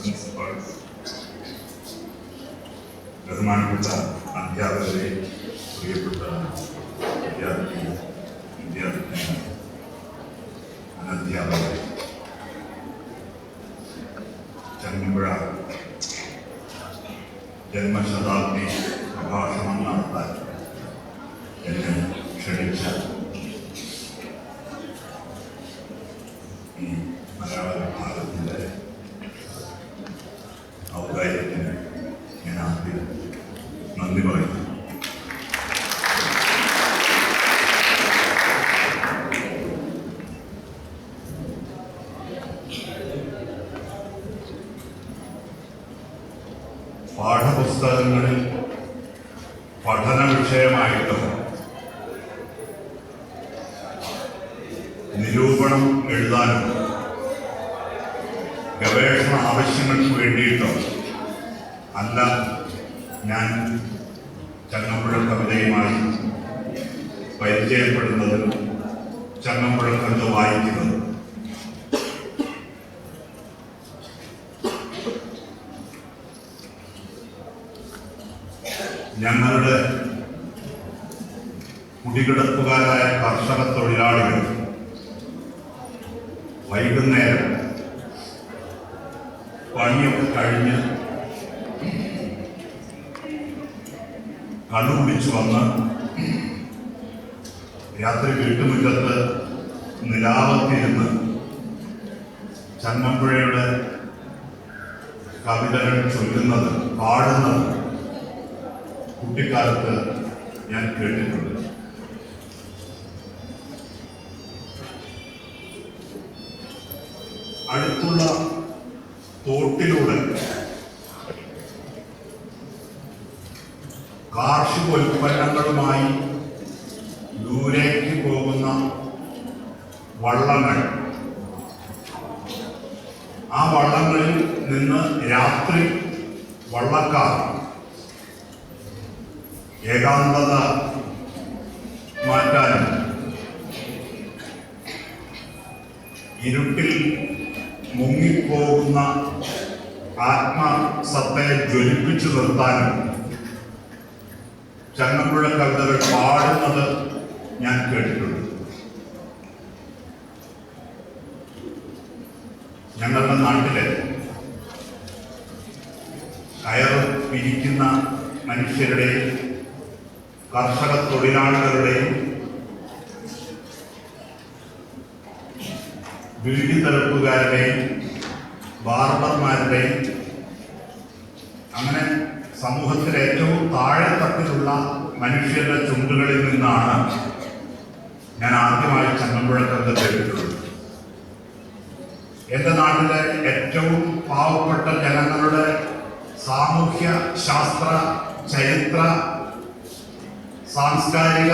Principal, ബഹുമാനപ്പെട്ട അധ്യാപകരെ, പ്രിയപ്പെട്ട വിദ്യാർത്ഥികൾ, അനധ്യാപകരെ, ചങ്ങമ്പുഴ ജന്മശതാബ്ദി പ്രഭാഷണം നടത്താൻ എന്നെ ക്ഷണിച്ച ഈ മലയാള വിഭാഗത്തിൻ്റെ ഔദാര്യത്തിന് ഞാൻ ആദ്യം നന്ദി പറയുന്നു. പാഠപുസ്തകങ്ങളിൽ പഠന വിഷയമായിട്ടും നിരൂപണം എഴുതാനും ഗവേഷണ ആവശ്യങ്ങൾക്ക് വേണ്ടിയിട്ടും അല്ല ഞാൻ ചങ്ങമ്പുഴ കവിതയുമായി പരിചയപ്പെടുന്നതും ചങ്ങമ്പുഴ കവിത വായിക്കുന്നതും. ഞങ്ങളുടെ കുടികിടപ്പുകാരായ കർഷക തൊഴിലാളികൾ വൈകുന്നേരം പണിയൊക്കെ കഴിഞ്ഞ് കള്ളുകുടിച്ചു വന്ന് രാത്രി വീട്ടുമുറ്റത്ത് നിലാവത്തിരുന്ന് ചങ്ങമ്പുഴയുടെ കവിതകൾ ചൊല്ലുന്നത്, പാടുന്നത് കുട്ടിക്കാലത്ത് ഞാൻ കേട്ടിട്ടുണ്ട്. അടുത്തുള്ള തോട്ടിലൂടെ കാർഷികോൽപ്പന്നങ്ങളുമായി ദൂരേക്ക് പോകുന്ന വള്ളങ്ങൾ, ആ വള്ളങ്ങളിൽ നിന്ന് രാത്രി വള്ളക്കാർ ഏകാന്തത മാറ്റാനും ഇരുട്ടിൽ മുങ്ങിപ്പോകുന്ന ആത്മസത്തയെ ജ്വലിപ്പിച്ചു നിർത്താനും ചങ്ങമ്പുഴ കവിതകൾ പാടുന്നത് ഞാൻ കേട്ടിട്ടുണ്ട്. ഞങ്ങളുടെ നാട്ടിലെ കയർ പിരിക്കുന്ന മനുഷ്യരുടെയും കർഷക തൊഴിലാളികളുടെയും വീടി തെറുപ്പുകാരുടെയും ബാർബർമാരുടെയും അങ്ങനെ സമൂഹത്തിലെ ഏറ്റവും താഴെത്തട്ടിലുള്ള മനുഷ്യരുടെ ചുണ്ടുകളിൽ നിന്നാണ് ഞാൻ ആദ്യമായി ചങ്ങമ്പുഴ കവിത കേട്ടിട്ടുള്ളത്. എൻ്റെ നാട്ടിലെ ഏറ്റവും പാവപ്പെട്ട ജനങ്ങളുടെ സാമൂഹ്യ ശാസ്ത്ര ചരിത്ര സാംസ്കാരിക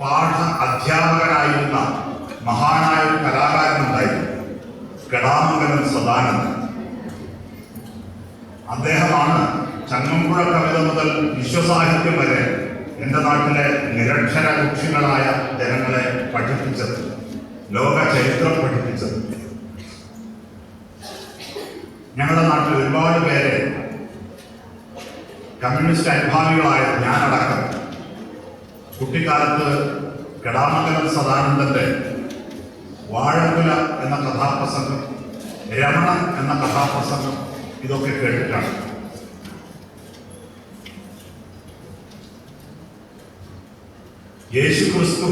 പാഠ അധ്യാപകനായിരുന്ന മഹാനായ ഒരു കലാകാരനുണ്ടായിരുന്നു, കടാമംഗലം സദാനന്ദൻ. അദ്ദേഹമാണ് ചങ്ങമ്പുഴ കവിത മുതൽ വിശ്വസാഹിത്യം വരെ എൻ്റെ നാട്ടിലെ നിരക്ഷര കുക്ഷികളായ ജനങ്ങളെ പഠിപ്പിച്ചത്, ലോക ചരിത്രം പഠിപ്പിച്ചത്. ഞങ്ങളുടെ നാട്ടിൽ ഒരുപാട് പേരെ കമ്മ്യൂണിസ്റ്റ് അനുഭാവികളായ ഞാനടക്കം കുട്ടിക്കാലത്ത് കടാമംഗലം സദാനന്ദന്റെ വാഴക്കുല എന്ന കഥാപ്രസംഗം, രമണൻ എന്ന കഥാപ്രസംഗം ഇതൊക്കെ കേട്ടിട്ടാണ്. യേശുക്രിസ്തു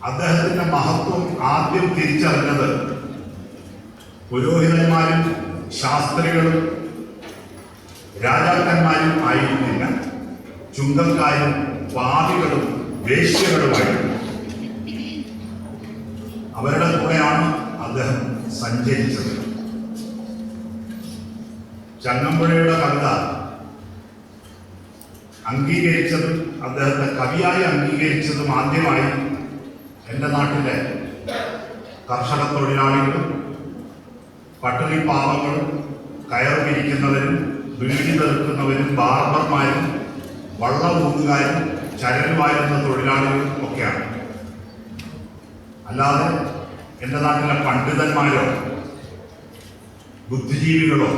അദ്ദേഹത്തിന്റെ മഹത്വം ആദ്യം തിരിച്ചറിഞ്ഞത് പുരോഹിതന്മാരും ശാസ്ത്രികളും രാജാക്കന്മാരും ആയിരുന്നില്ല, ചുങ്കക്കാരും പാപികളും വേശ്യകളുമായിരുന്നു. അവരുടെ കൂടെയാണ് അദ്ദേഹം സഞ്ചരിച്ചത്. ചങ്ങമ്പുഴയുടെ കവിത അംഗീകരിച്ചതും അദ്ദേഹത്തെ കവിയായി അംഗീകരിച്ചതും ആദ്യമായി എൻ്റെ നാട്ടിലെ കർഷക തൊഴിലാളികളും പട്ടിണി പാവങ്ങളും കയർ പിരിക്കുന്നവരും വീടി തെറുക്കുന്നവരും ബാർബർമാരും വള്ളം ഊന്നുകാരും ചരൽ വാരുന്ന തൊഴിലാളികളും ഒക്കെയാണ്. അല്ലാതെ എൻ്റെ നാട്ടിലെ പണ്ഡിതന്മാരോ ബുദ്ധിജീവികളോ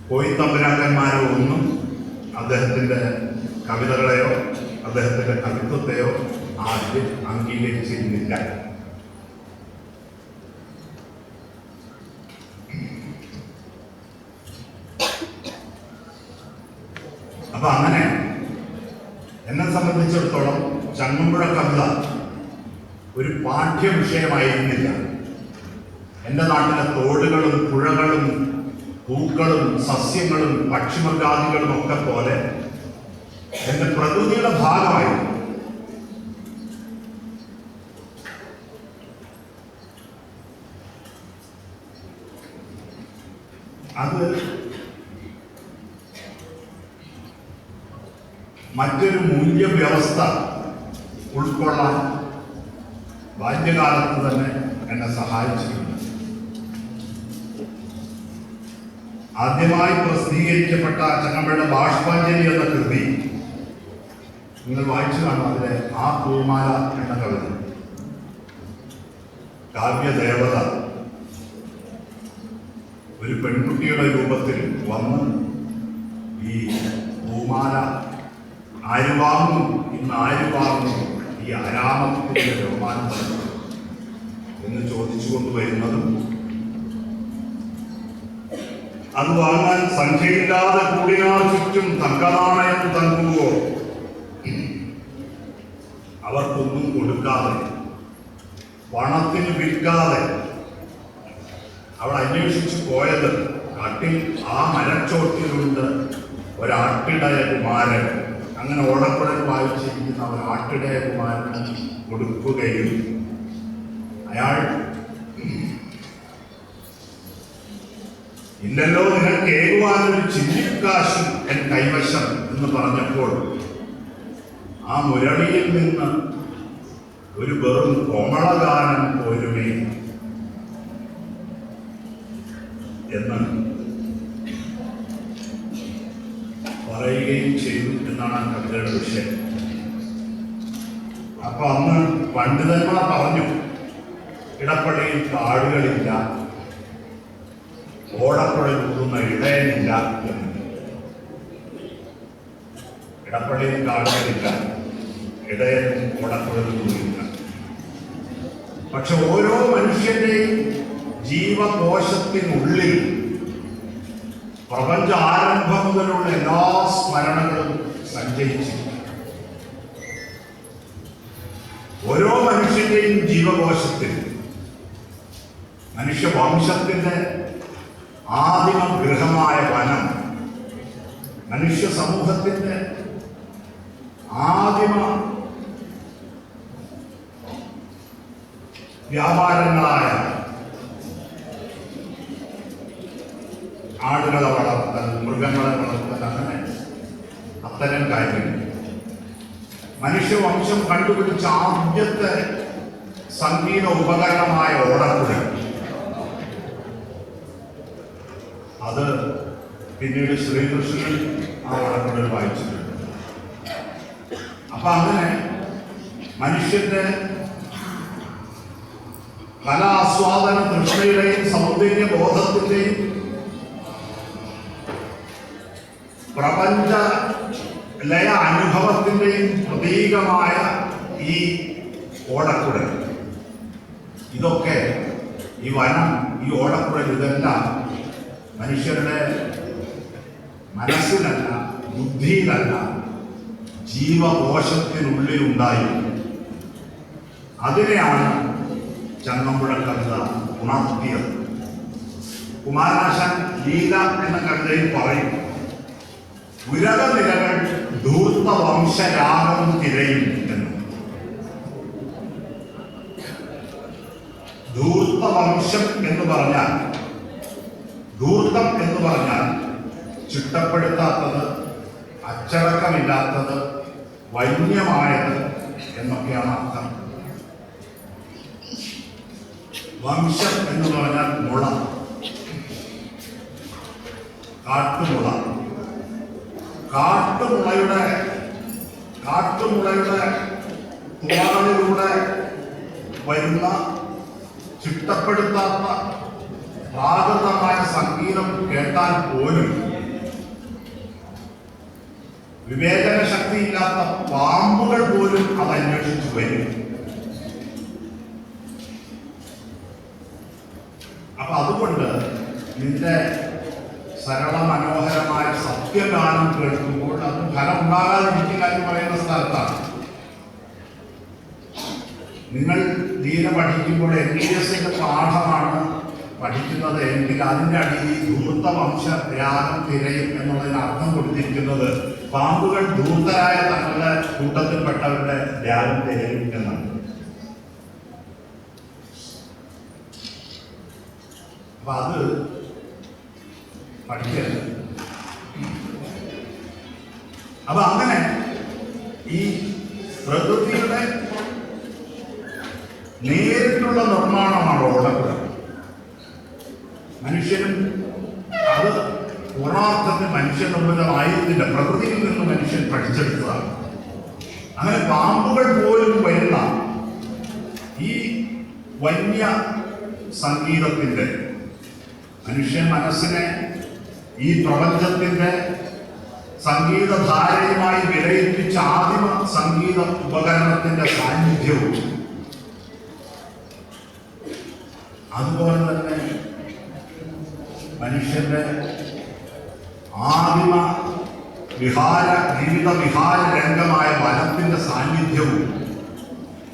കോയിത്തമ്പരാക്കന്മാരോ ഒന്നും അദ്ദേഹത്തിൻ്റെ കവിതകളെയോ അദ്ദേഹത്തിൻ്റെ കവിത്വത്തെയോ ആദ്യം അംഗീകരിച്ചിരുന്നില്ല. അപ്പൊ അങ്ങനെ എന്നെ സംബന്ധിച്ചിടത്തോളം ചങ്ങമ്പുഴ കവിത ഒരു പാഠ്യവിഷയമായിരുന്നില്ല. എൻ്റെ നാട്ടിലെ തോടുകളും പുഴകളും പൂക്കളും സസ്യങ്ങളും പക്ഷിമൃഗാദികളും ഒക്കെ പോലെ എൻ്റെ പ്രകൃതിയുടെ ഭാഗമായി. അത് മറ്റൊരു മൂല്യവ്യവസ്ഥ ഉൾക്കൊള്ളാൻ ബാല്യകാലത്ത് തന്നെ എന്നെ സഹായിച്ചിട്ടുണ്ട്. ആദ്യമായി പ്രസിദ്ധീകരിക്കപ്പെട്ട ചങ്ങമ്പുഴയുടെ ബാഷ്പാഞ്ജലി എന്ന കൃതി നിങ്ങൾ വായിച്ചു കാണും. അതിലെ ആ പൂമാല എന്ന കവിത കാവ്യദേവത ഒരു പെൺകുട്ടിയുടെ രൂപത്തിൽ വന്ന് ഈ പൂമാല ആര് വാങ്ങും, ഇന്ന് ആര് വാങ്ങും ഈ ആരാമത്തിന്റെ രോമാഞ്ചം എന്ന് ചോദിച്ചുകൊണ്ട് വരുന്നതും അത് വാങ്ങാൻ സംഖ്യയില്ലാതെ കൂടിനാർ ചുറ്റും തങ്കനാണയം തങ്ങുവോ അവർക്കൊന്നും കൊടുക്കാതെ പണത്തിന് വിൽക്കാതെ അവൾ അന്വേഷിച്ചു പോയത് കാട്ടിൽ ആ മരച്ചോട്ടിലുണ്ട് ഒരാട്ടിടയ കുമാരൻ. അങ്ങനെ ഓടക്കുഴൽ വായിച്ചിരിക്കുന്ന ഒരാട്ടിടയ കുമാരന് കൊടുക്കുകയും അയാൾ ഇല്ലല്ലോ നിനക്ക് ഏകുവാനൊരു ചില്ലിക്കാശും എൻ കൈവശം എന്ന് പറഞ്ഞപ്പോൾ ആ മുരളിയിൽ നിന്ന് ഒരു വെറും കോമളഗാനം പോരുമേ എന്ന് പറയുകയും ചെയ്തു എന്നാണ് ആ കവിതയുടെ വിഷയം. അപ്പൊ അന്ന് പണ്ഡിതന്മാർ പറഞ്ഞു, ഇടപ്പള്ളിയിൽ കാടുകളില്ല, ഓടക്കുഴൽ ഊതുന്ന ഇടയനില്ല എന്ന്. ഇടപ്പള്ളിയിൽ കാടുകളില്ല, ഇടയനും ഓടക്കുഴൽ ഊതില്ല. പക്ഷെ ഓരോ മനുഷ്യന്റെയും ജീവകോശത്തിനുള്ളിൽ പ്രപഞ്ച ആരംഭം മുതലുള്ള എല്ലാ സ്മരണകളും സഞ്ചരിച്ചിട്ടുണ്ട്. ഓരോ മനുഷ്യന്റെയും ജീവകോശത്തിൽ മനുഷ്യവംശത്തിന്റെ ആദിമ ഗൃഹമായ വനം, മനുഷ്യ സമൂഹത്തിന്റെ ആദിമ വ്യാപാരങ്ങളായ ആടുകളെ വളർത്തൽ, മൃഗങ്ങളെ വളർത്തൽ, അങ്ങനെ അത്തരം കാര്യങ്ങൾ മനുഷ്യവംശം കണ്ടുപിടിച്ച ആദ്യത്തെ സംഗീത ഉപകരണമായ ഓടക്കുഴൽ, അത് പിന്നീട് ശ്രീകൃഷ്ണൻ ആ ഓടക്കുഴൽ വായിച്ചിട്ടുണ്ട്. അപ്പൊ അങ്ങനെ മനുഷ്യന്റെ കലാസ്വാദന തൃഷ്ണയുടെയും സൗന്ദര്യ ബോധത്തിന്റെയും പ്രപഞ്ച ലയ അനുഭവത്തിന്റെയും പ്രതീകമായ ഈ ഓടക്കുഴൽ, ഇതൊക്കെ ഈ വനം, ഈ ഓടക്കുഴൽ, ഇതെല്ലാം മനുഷ്യരുടെ മനസ്സിലല്ല, ബുദ്ധിയിലല്ല, ജീവകോശത്തിനുള്ളിലുണ്ടായിരുന്നു. അതിനെയാണ് ചങ്ങമ്പുഴ കവിത ഉണർത്തിയത്. കുമാരനാശാൻ ലീല എന്ന കവിതയിൽ പറയും, ഉരകനിരകൾ ധൂർത്ത വംശരാഗം തിരയും എന്ന്. ധൂർത്ത വംശം എന്ന് പറഞ്ഞാൽ, ധൂർത്തം എന്ന് പറഞ്ഞാൽ ചിട്ടപ്പെടുത്താത്തത്, അച്ചടക്കമില്ലാത്തത്, വന്യമായത് എന്നൊക്കെയാണ് അർത്ഥം. വംശം എന്ന് പറഞ്ഞാൽ മുള, കാട്ടുമുള. കാട്ടുമുളയുടെ തുളകളിലൂടെ വരുന്ന ചിട്ടപ്പെടുത്താത്ത പ്രാകൃതമായ സംഗീതം കേട്ടാൽ പോലും വിവേചന ശക്തിയില്ലാത്ത പാമ്പുകൾ പോലും അത് അന്വേഷിച്ചു വരും. അപ്പൊ അതുകൊണ്ട് നിന്റെ സരള മനോഹരമായ സത്യഗാനം കേൾക്കുമ്പോൾ അത് ഫലം ഉണ്ടാകാതിരിക്കില്ല എന്ന് പറയുന്ന സ്ഥലത്താണ്. നിങ്ങൾ ദീന പഠിക്കുമ്പോൾ NVS പാഠമാണ് പഠിക്കുന്നത് എങ്കിൽ അതിൻ്റെ അടിയിൽ ധൂർത്ത വംശ രാഗം തിരയും എന്നുള്ളതിന് അർത്ഥം കൊടുത്തിരിക്കുന്നത് പാമ്പുകൾ ധൂർത്തരായ തങ്ങളുടെ കൂട്ടത്തിൽപ്പെട്ടവരുടെ രാഗം തിരയും എന്നാണ്. അപ്പൊ അത് പഠിക്കരുത്. അപ്പൊ അങ്ങനെ ഈ പ്രകൃതിയുടെ നേരിട്ടുള്ള നിർമ്മാണമാണ് ഓടക്കുഴ. മനുഷ്യനും അത് പൂർണ്ണാർത്ഥത്തിൽ മനുഷ്യനിർമ്മിതമായിരുന്നില്ല, പ്രകൃതിയിൽ നിന്ന് മനുഷ്യൻ പഠിച്ചെടുത്തതാണ്. അങ്ങനെ പാമ്പുകൾ പോലും വരുന്ന ഈ വന്യ സംഗീതത്തിൻ്റെ മനുഷ്യ മനസ്സിനെ ഈ പ്രപഞ്ചത്തിൻ്റെ സംഗീതധാരയുമായി വിലയിപ്പിച്ച ആദിമ സംഗീത ഉപകരണത്തിൻ്റെ സാന്നിധ്യവും അതുപോലെ തന്നെ മനുഷ്യന്റെ ആദിമ ജീവിത വിഹാര രംഗമായ വനത്തിന്റെ സാന്നിധ്യവും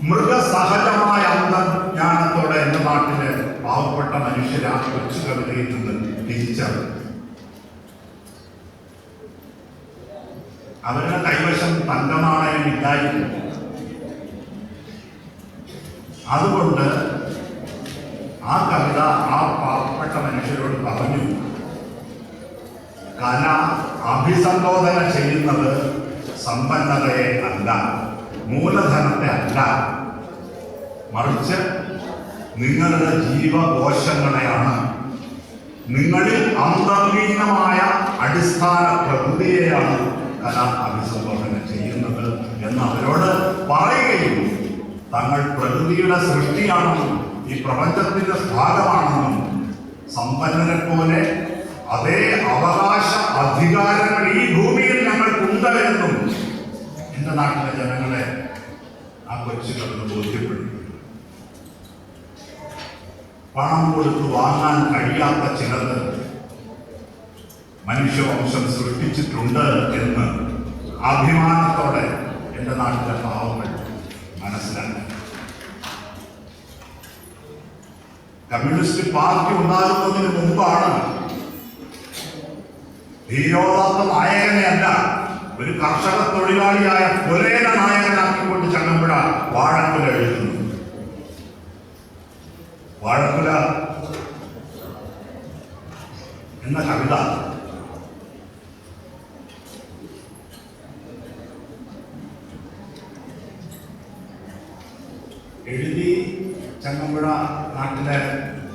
മൃഗസഹജമായ അന്തർജ്ഞാനത്തോടെ എൻ്റെ നാട്ടിലെ പാവപ്പെട്ട മനുഷ്യർ ആ കൊച്ചു കവിതയിൽ നിന്ന് തിരിച്ചറിഞ്ഞു. അവരുടെ കൈവശം തങ്കനാണയം ഇല്ലായിരുന്നു. അതുകൊണ്ട് ആ കവിത ആ പാവപ്പെട്ട മനുഷ്യരോട് പറഞ്ഞു, കല അഭിസംബോധന ചെയ്യുന്നത് സമ്പന്നതയെ അല്ല, മൂലധനത്തെ അല്ല, മറിച്ച് നിങ്ങളുടെ ജീവകോശങ്ങളെയാണ്, നിങ്ങളിൽ അന്തർലീനമായ അടിസ്ഥാന പ്രകൃതിയെയാണ് കല അഭിസംബോധന ചെയ്യുന്നത് എന്ന് അവരോട് പറയുകയും തങ്ങൾ പ്രകൃതിയുടെ സൃഷ്ടിയാണെന്നും ഈ പ്രപഞ്ചത്തിന്റെ ഭാഗമാണെന്നും സമ്പന്നരെ പോലെ അതേ അവകാശ അധികാരങ്ങൾ ഈ ഭൂമിയിൽ ഞങ്ങൾക്കുണ്ട് എന്നും എൻ്റെ നാട്ടിലെ ജനങ്ങളെ ആ കൊച്ചു കവിത ബോധ്യപ്പെടുത്തി. പണം കൊടുത്ത് വാങ്ങാൻ കഴിയാത്ത ചിലത് മനുഷ്യവംശം സൃഷ്ടിച്ചിട്ടുണ്ട് എന്ന് അഭിമാനത്തോടെ എൻ്റെ നാട്ടിലെ പാവങ്ങൾ മനസ്സിലാക്കി. കമ്മ്യൂണിസ്റ്റ് പാർട്ടി ഉണ്ടാകുന്നതിന് മുമ്പാണ് ധീരോദാത്ത നായകനെ അല്ല, ഒരു കർഷക തൊഴിലാളിയായ കൊലേന നായകനാക്കിക്കൊണ്ട് ചങ്ങമ്പുഴ വാഴക്കുല എഴുതുന്നു. വാഴക്കുല എന്ന കവിത എഴുതി ചങ്ങമ്പുഴ നാട്ടിലെ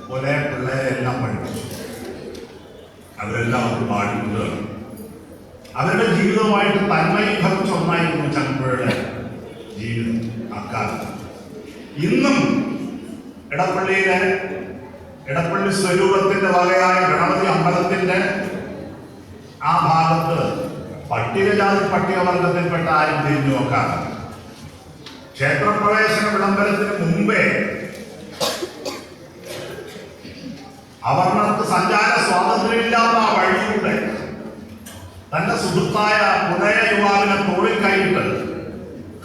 പോലെ പിള്ളേരെല്ലാം പഠിപ്പിച്ചു. അവരെല്ലാം അവർ പാടിക്കുകയാണ്. അവരുടെ ജീവിതവുമായിട്ട് തന്മയീഭവിച്ച ഒന്നായിരുന്നു ചങ്ങമ്പുഴയുടെ ജീവിതം അക്കാലത്ത്. ഇന്നും ഇടപ്പള്ളിയിലെ ഇടപ്പള്ളി സ്വരൂപത്തിന്റെ വകയായ ഗണപതി അമ്പലത്തിന്റെ ആ ഭാഗത്ത് പട്ടികജാതി പട്ടികവർഗത്തിൽപ്പെട്ട ആരും തിരിഞ്ഞു നോക്കാൻ ക്ഷേത്രപ്രവേശന വിളംബരത്തിന് മുമ്പേ അവർണർക്ക് സഞ്ചാര സ്വാതന്ത്ര്യമില്ലാത്ത ആ വഴിയിലൂടെ തന്റെ സുഹൃത്തായ പുനയ യുവാവിനെ തോളിൽ കൈയിട്ട്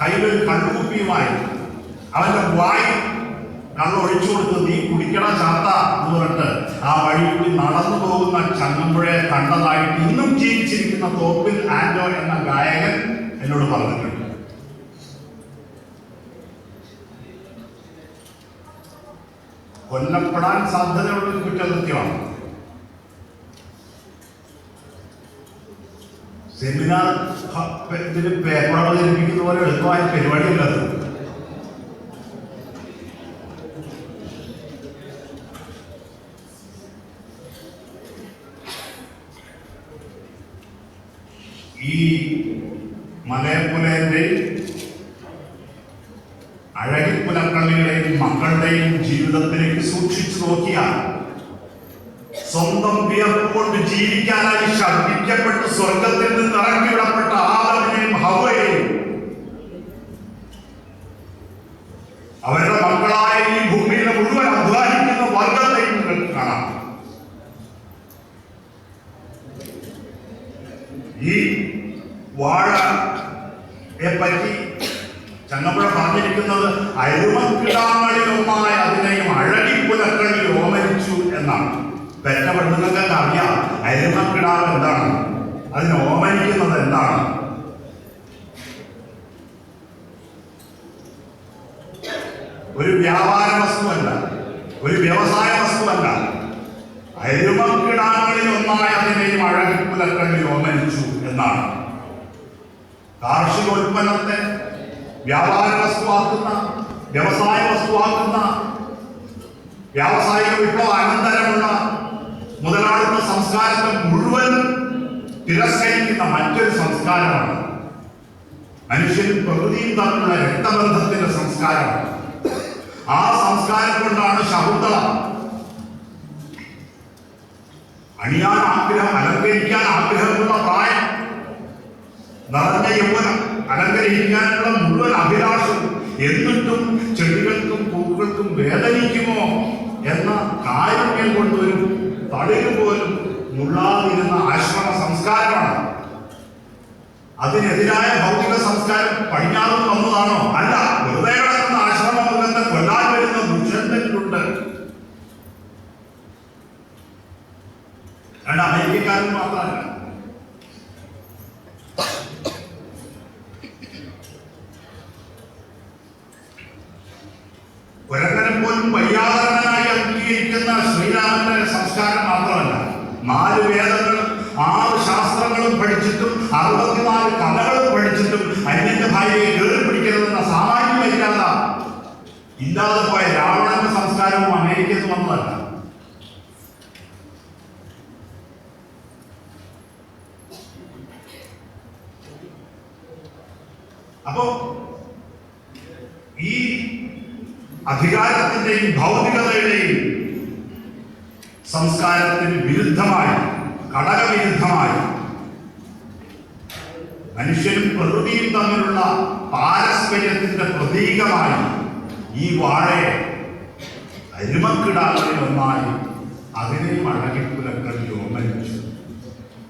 കയ്യിൽ കണ്ണുകുപ്പിയുമായി അവന്റെ വായി കണ്ണൊഴിച്ചു കൊടുത്ത് നീ കുടിക്കണ ചാത്ത എന്ന് പറഞ്ഞിട്ട് ആ വഴി കൂടി നടന്നു പോകുന്ന ചങ്ങമ്പുഴയെ കണ്ടതായിട്ട് ഇന്നും ജീവിച്ചിരിക്കുന്ന തോപ്പിൽ ആന്റോ എന്ന ഗായകൻ എന്നോട് പറഞ്ഞിട്ടുണ്ട്. കൊല്ലപ്പെടാൻ സാധ്യതയുള്ള ഒരു കുറ്റകൃത്യമാണ്. സെമിനാർ ഇതിന് പേപ്പർ അവതരിപ്പിക്കുന്ന പോലെ എളുപ്പമായ പരിപാടിയല്ലത്. ഈ മലയപ്പുലന്റെയും അഴകിപ്പുലക്കള്ളിയുടെയും മക്കളുടെയും ജീവിതത്തിലേക്ക് സൂക്ഷിച്ചു നോക്കിയാൽ സ്വന്തം വിയർപ്പുകൊണ്ട് ജീവിക്കാനായി ശർദ്ദിക്കപ്പെട്ട് സ്വർഗത്തിൽ നിന്ന് ഇറക്കിവിടപ്പെട്ട ആദമിനെയും ഹവ്വയെയും അവരുടെ മക്കളായ ഈ ഭൂമിയിലെ മുഴുവൻ അധ്വാനിക്കുന്ന വർഗത്തെയും നിങ്ങൾക്ക് കാണാം. ഈ വാഴയെ പറ്റി ചങ്ങമ്പുഴ പറഞ്ഞിരിക്കുന്നത് അരുമക്കിടാങ്ങളിൽ ഒന്നായ അതിനെയും അഴകിപ്പുലക്കളിൽ ഓമനിച്ചു എന്നാണ്. പെറ്റ പെണ്ണുങ്ങൾക്ക് അറിയാം അരുമക്കിടാവ് എന്താണ്, അതിനെ ഓമനിക്കുന്നത് എന്താണ്. ഒരു വ്യാപാര വസ്തുവല്ല, ഒരു വ്യവസായ വസ്തുവല്ല. അരുമക്കിടാങ്ങളിൽ ഒന്നായ അതിനെയും അഴകിപ്പുലക്കളിൽ ഓമനിച്ചു എന്നാണ്. കാർഷികോൽപ്പന്നത്തെ വ്യാപാര വസ്തുവാക്കുന്ന, വ്യവസായ വസ്തുവാക്കുന്ന, വ്യാവസായിക വിപ്ലവ അനന്തരമുള്ള മുതലാളിത്ത സംസ്കാരത്തെ മുഴുവൻ തിരസ്കരിക്കുന്ന മറ്റൊരു സംസ്കാരമാണ് മനുഷ്യനും പ്രകൃതിയും തമ്മിലുള്ള രക്തബന്ധത്തിന്റെ സംസ്കാരമാണ്. ആ സംസ്കാരം കൊണ്ടാണ് ശകുന്തള അണിയാൻ ആഗ്രഹം, അലങ്കരിക്കാൻ ആഗ്രഹമുള്ള പ്രായം, നിറഞ്ഞ യൗവനം, അലങ്കരിക്കാനുള്ള മുഴുവൻ അഭിലാഷവും, എന്നിട്ടും ചെടികൾക്കും പൂക്കൾക്കും വേദനിക്കുമോ എന്ന കാരുണ്യം കൊണ്ടൊരു തളിര് പോലും മുള്ളാതിരുന്ന ആശ്രമ സംസ്കാരമാണ്. അതിനെതിരായ ഭൗതിക സംസ്കാരം പടിഞ്ഞാറ് വന്നതാണോ? അല്ല. വെറുതെ കിടക്കുന്ന ആശ്രമമൃഗത്തെ കൊല്ലാൻ വരുന്ന ദുഷ്യന്തനുണ്ട്. രണ്ട് അമേരിക്കക്കാരൻ മാത്രമല്ല, ഒരങ്ങനെ പോലും വയ്യാതരനായി അംഗീകരിക്കുന്ന ശ്രീരാമന്റെ സംസ്കാരം മാത്രമല്ല, 4 വേദങ്ങളും 6 ശാസ്ത്രങ്ങളും പഠിച്ചിട്ടും 64 കഥകളും പഠിച്ചിട്ടും അന്യന്റെ ഭാര്യയെ കയറി പിടിക്കരുതെന്ന സാമാന്യ മര്യാദ ഇല്ലാതെ പോയ രാവണന്റെ സംസ്കാരവും അമേരിക്കയിൽ നിന്ന് വന്നതല്ല. അപ്പോ ഈ അധികാരത്തിന്റെയും ഭൗതികതയുടെയും സംസ്കാരത്തിന് വിരുദ്ധമായി, ഘടകവിരുദ്ധമായി മനുഷ്യനും പ്രകൃതിയും തമ്മിലുള്ള പാരസ്പര്യത്തിന്റെ പ്രതീകമായി ഈ വാഴയെ അരുമക്കിടാങ്ങളിൽ ഒന്നായി അതിനെയും അഴകിപ്പുലക്കളിൽ ഓമനിച്ചു.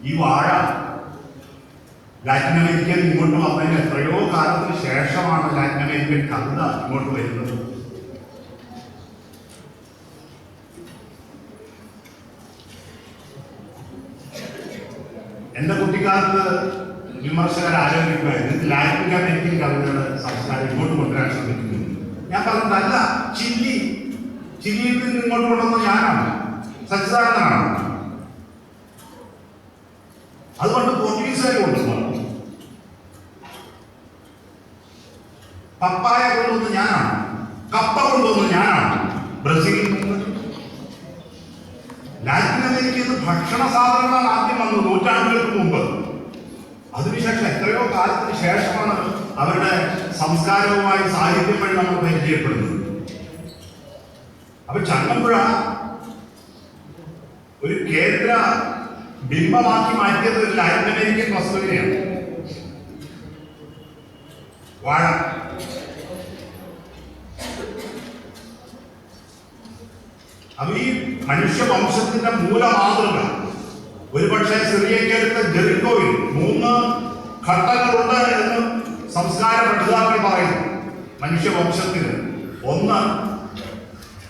ഈ വാഴ ലാറ്റിൻ അമേരിക്കയിൽ ഇങ്ങോട്ട് വന്നതിന് എത്രയോ കാലത്തിന് ശേഷമാണ് ലാറ്റിൻ അമേരിക്കൻ കവിത ഇങ്ങോട്ട് വരുന്നത്. എന്റെ കുട്ടിക്കാലത്ത് വിമർശകർ ആരോപിക്കുമായിരുന്നു ലാറ്റിൻ അമേരിക്കൻ കവിതയുടെ സംസ്കാരം ഇങ്ങോട്ട് കൊണ്ടുവരാൻ ശ്രമിക്കുന്നു. ഞാൻ പറഞ്ഞതല്ല, ചില്ലിയിൽ നിന്ന് ഇങ്ങോട്ട് കൊണ്ടുവന്ന ഞാനാണ്, സച്ചിദാനന്ദനാണ്. അതുകൊണ്ട് പോർച്ചുഗീസുകാർ കൊണ്ടുവന്നു, പപ്പായ കൊണ്ടുവന്ന് ഞാനാണ്, കപ്പ കൊണ്ടുവന്ന് ഞാനാണ്. ബ്രസീലിൽ നിന്ന് ലാറ്റിൻ അമേരിക്കയിൽ നിന്ന് ഭക്ഷണ സാധനങ്ങളാണ് ആദ്യം വന്നത്, നൂറ്റാണ്ടുകൾക്ക് മുമ്പ്. അതിനുശേഷം എത്രയോ കാലത്തിന് ശേഷമാണ് അവരുടെ സംസ്കാരവുമായി സാഹിത്യം വഴി നമ്മൾ പരിചയപ്പെടുന്നത്. അപ്പൊ ചങ്ങമ്പുഴ ഒരു കേന്ദ്ര ബിംബമാക്കി മാറ്റിയത് ഒരു ലാറ്റിൻ അമേരിക്കൻ വസ്തുവിനെയാണ്, വാഴ. അപ്പൊ ഈ മനുഷ്യവംശത്തിന്റെ മൂലമാതൃക ഒരുപക്ഷെ സിറിയക്കടുത്ത ജെറിക്കോയിൽ 3 ഘട്ടങ്ങളുണ്ട് എന്ന് സംസ്കാര പഠിതാക്കൾ പറയുന്നു മനുഷ്യവംശത്തിന്. 1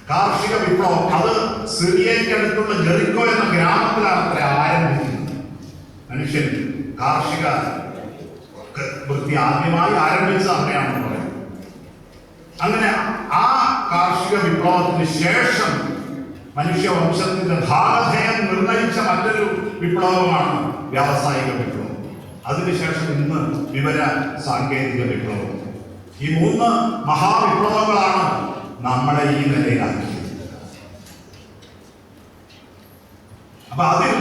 കാർഷിക വിപ്ലവം, അത് സിറിയക്കടുത്തുള്ള ജെറിക്കോ എന്ന ഗ്രാമത്തിലാണ് അത്ര ആരംഭിക്കുന്നത്. മനുഷ്യൻ കാർഷിക വൃത്തി ആദ്യമായി ആരംഭിച്ചത് അവിടെയാണെന്ന് പറയുന്നത്. അങ്ങനെ ആ കാർഷിക വിപ്ലവത്തിന് ശേഷം മനുഷ്യവംശത്തിന്റെ ഭാഗധേയം നിർണയിച്ച മറ്റൊരു വിപ്ലവമാണ് വ്യാവസായിക വിപ്ലവം. അതിനുശേഷം ഇന്ന് വിവര സാങ്കേതിക വിപ്ലവം. ഈ 3 മഹാവിപ്ലവങ്ങളാണ് നമ്മളെ ഈ നിലയിലാക്കിയത്. അപ്പൊ അതിൽ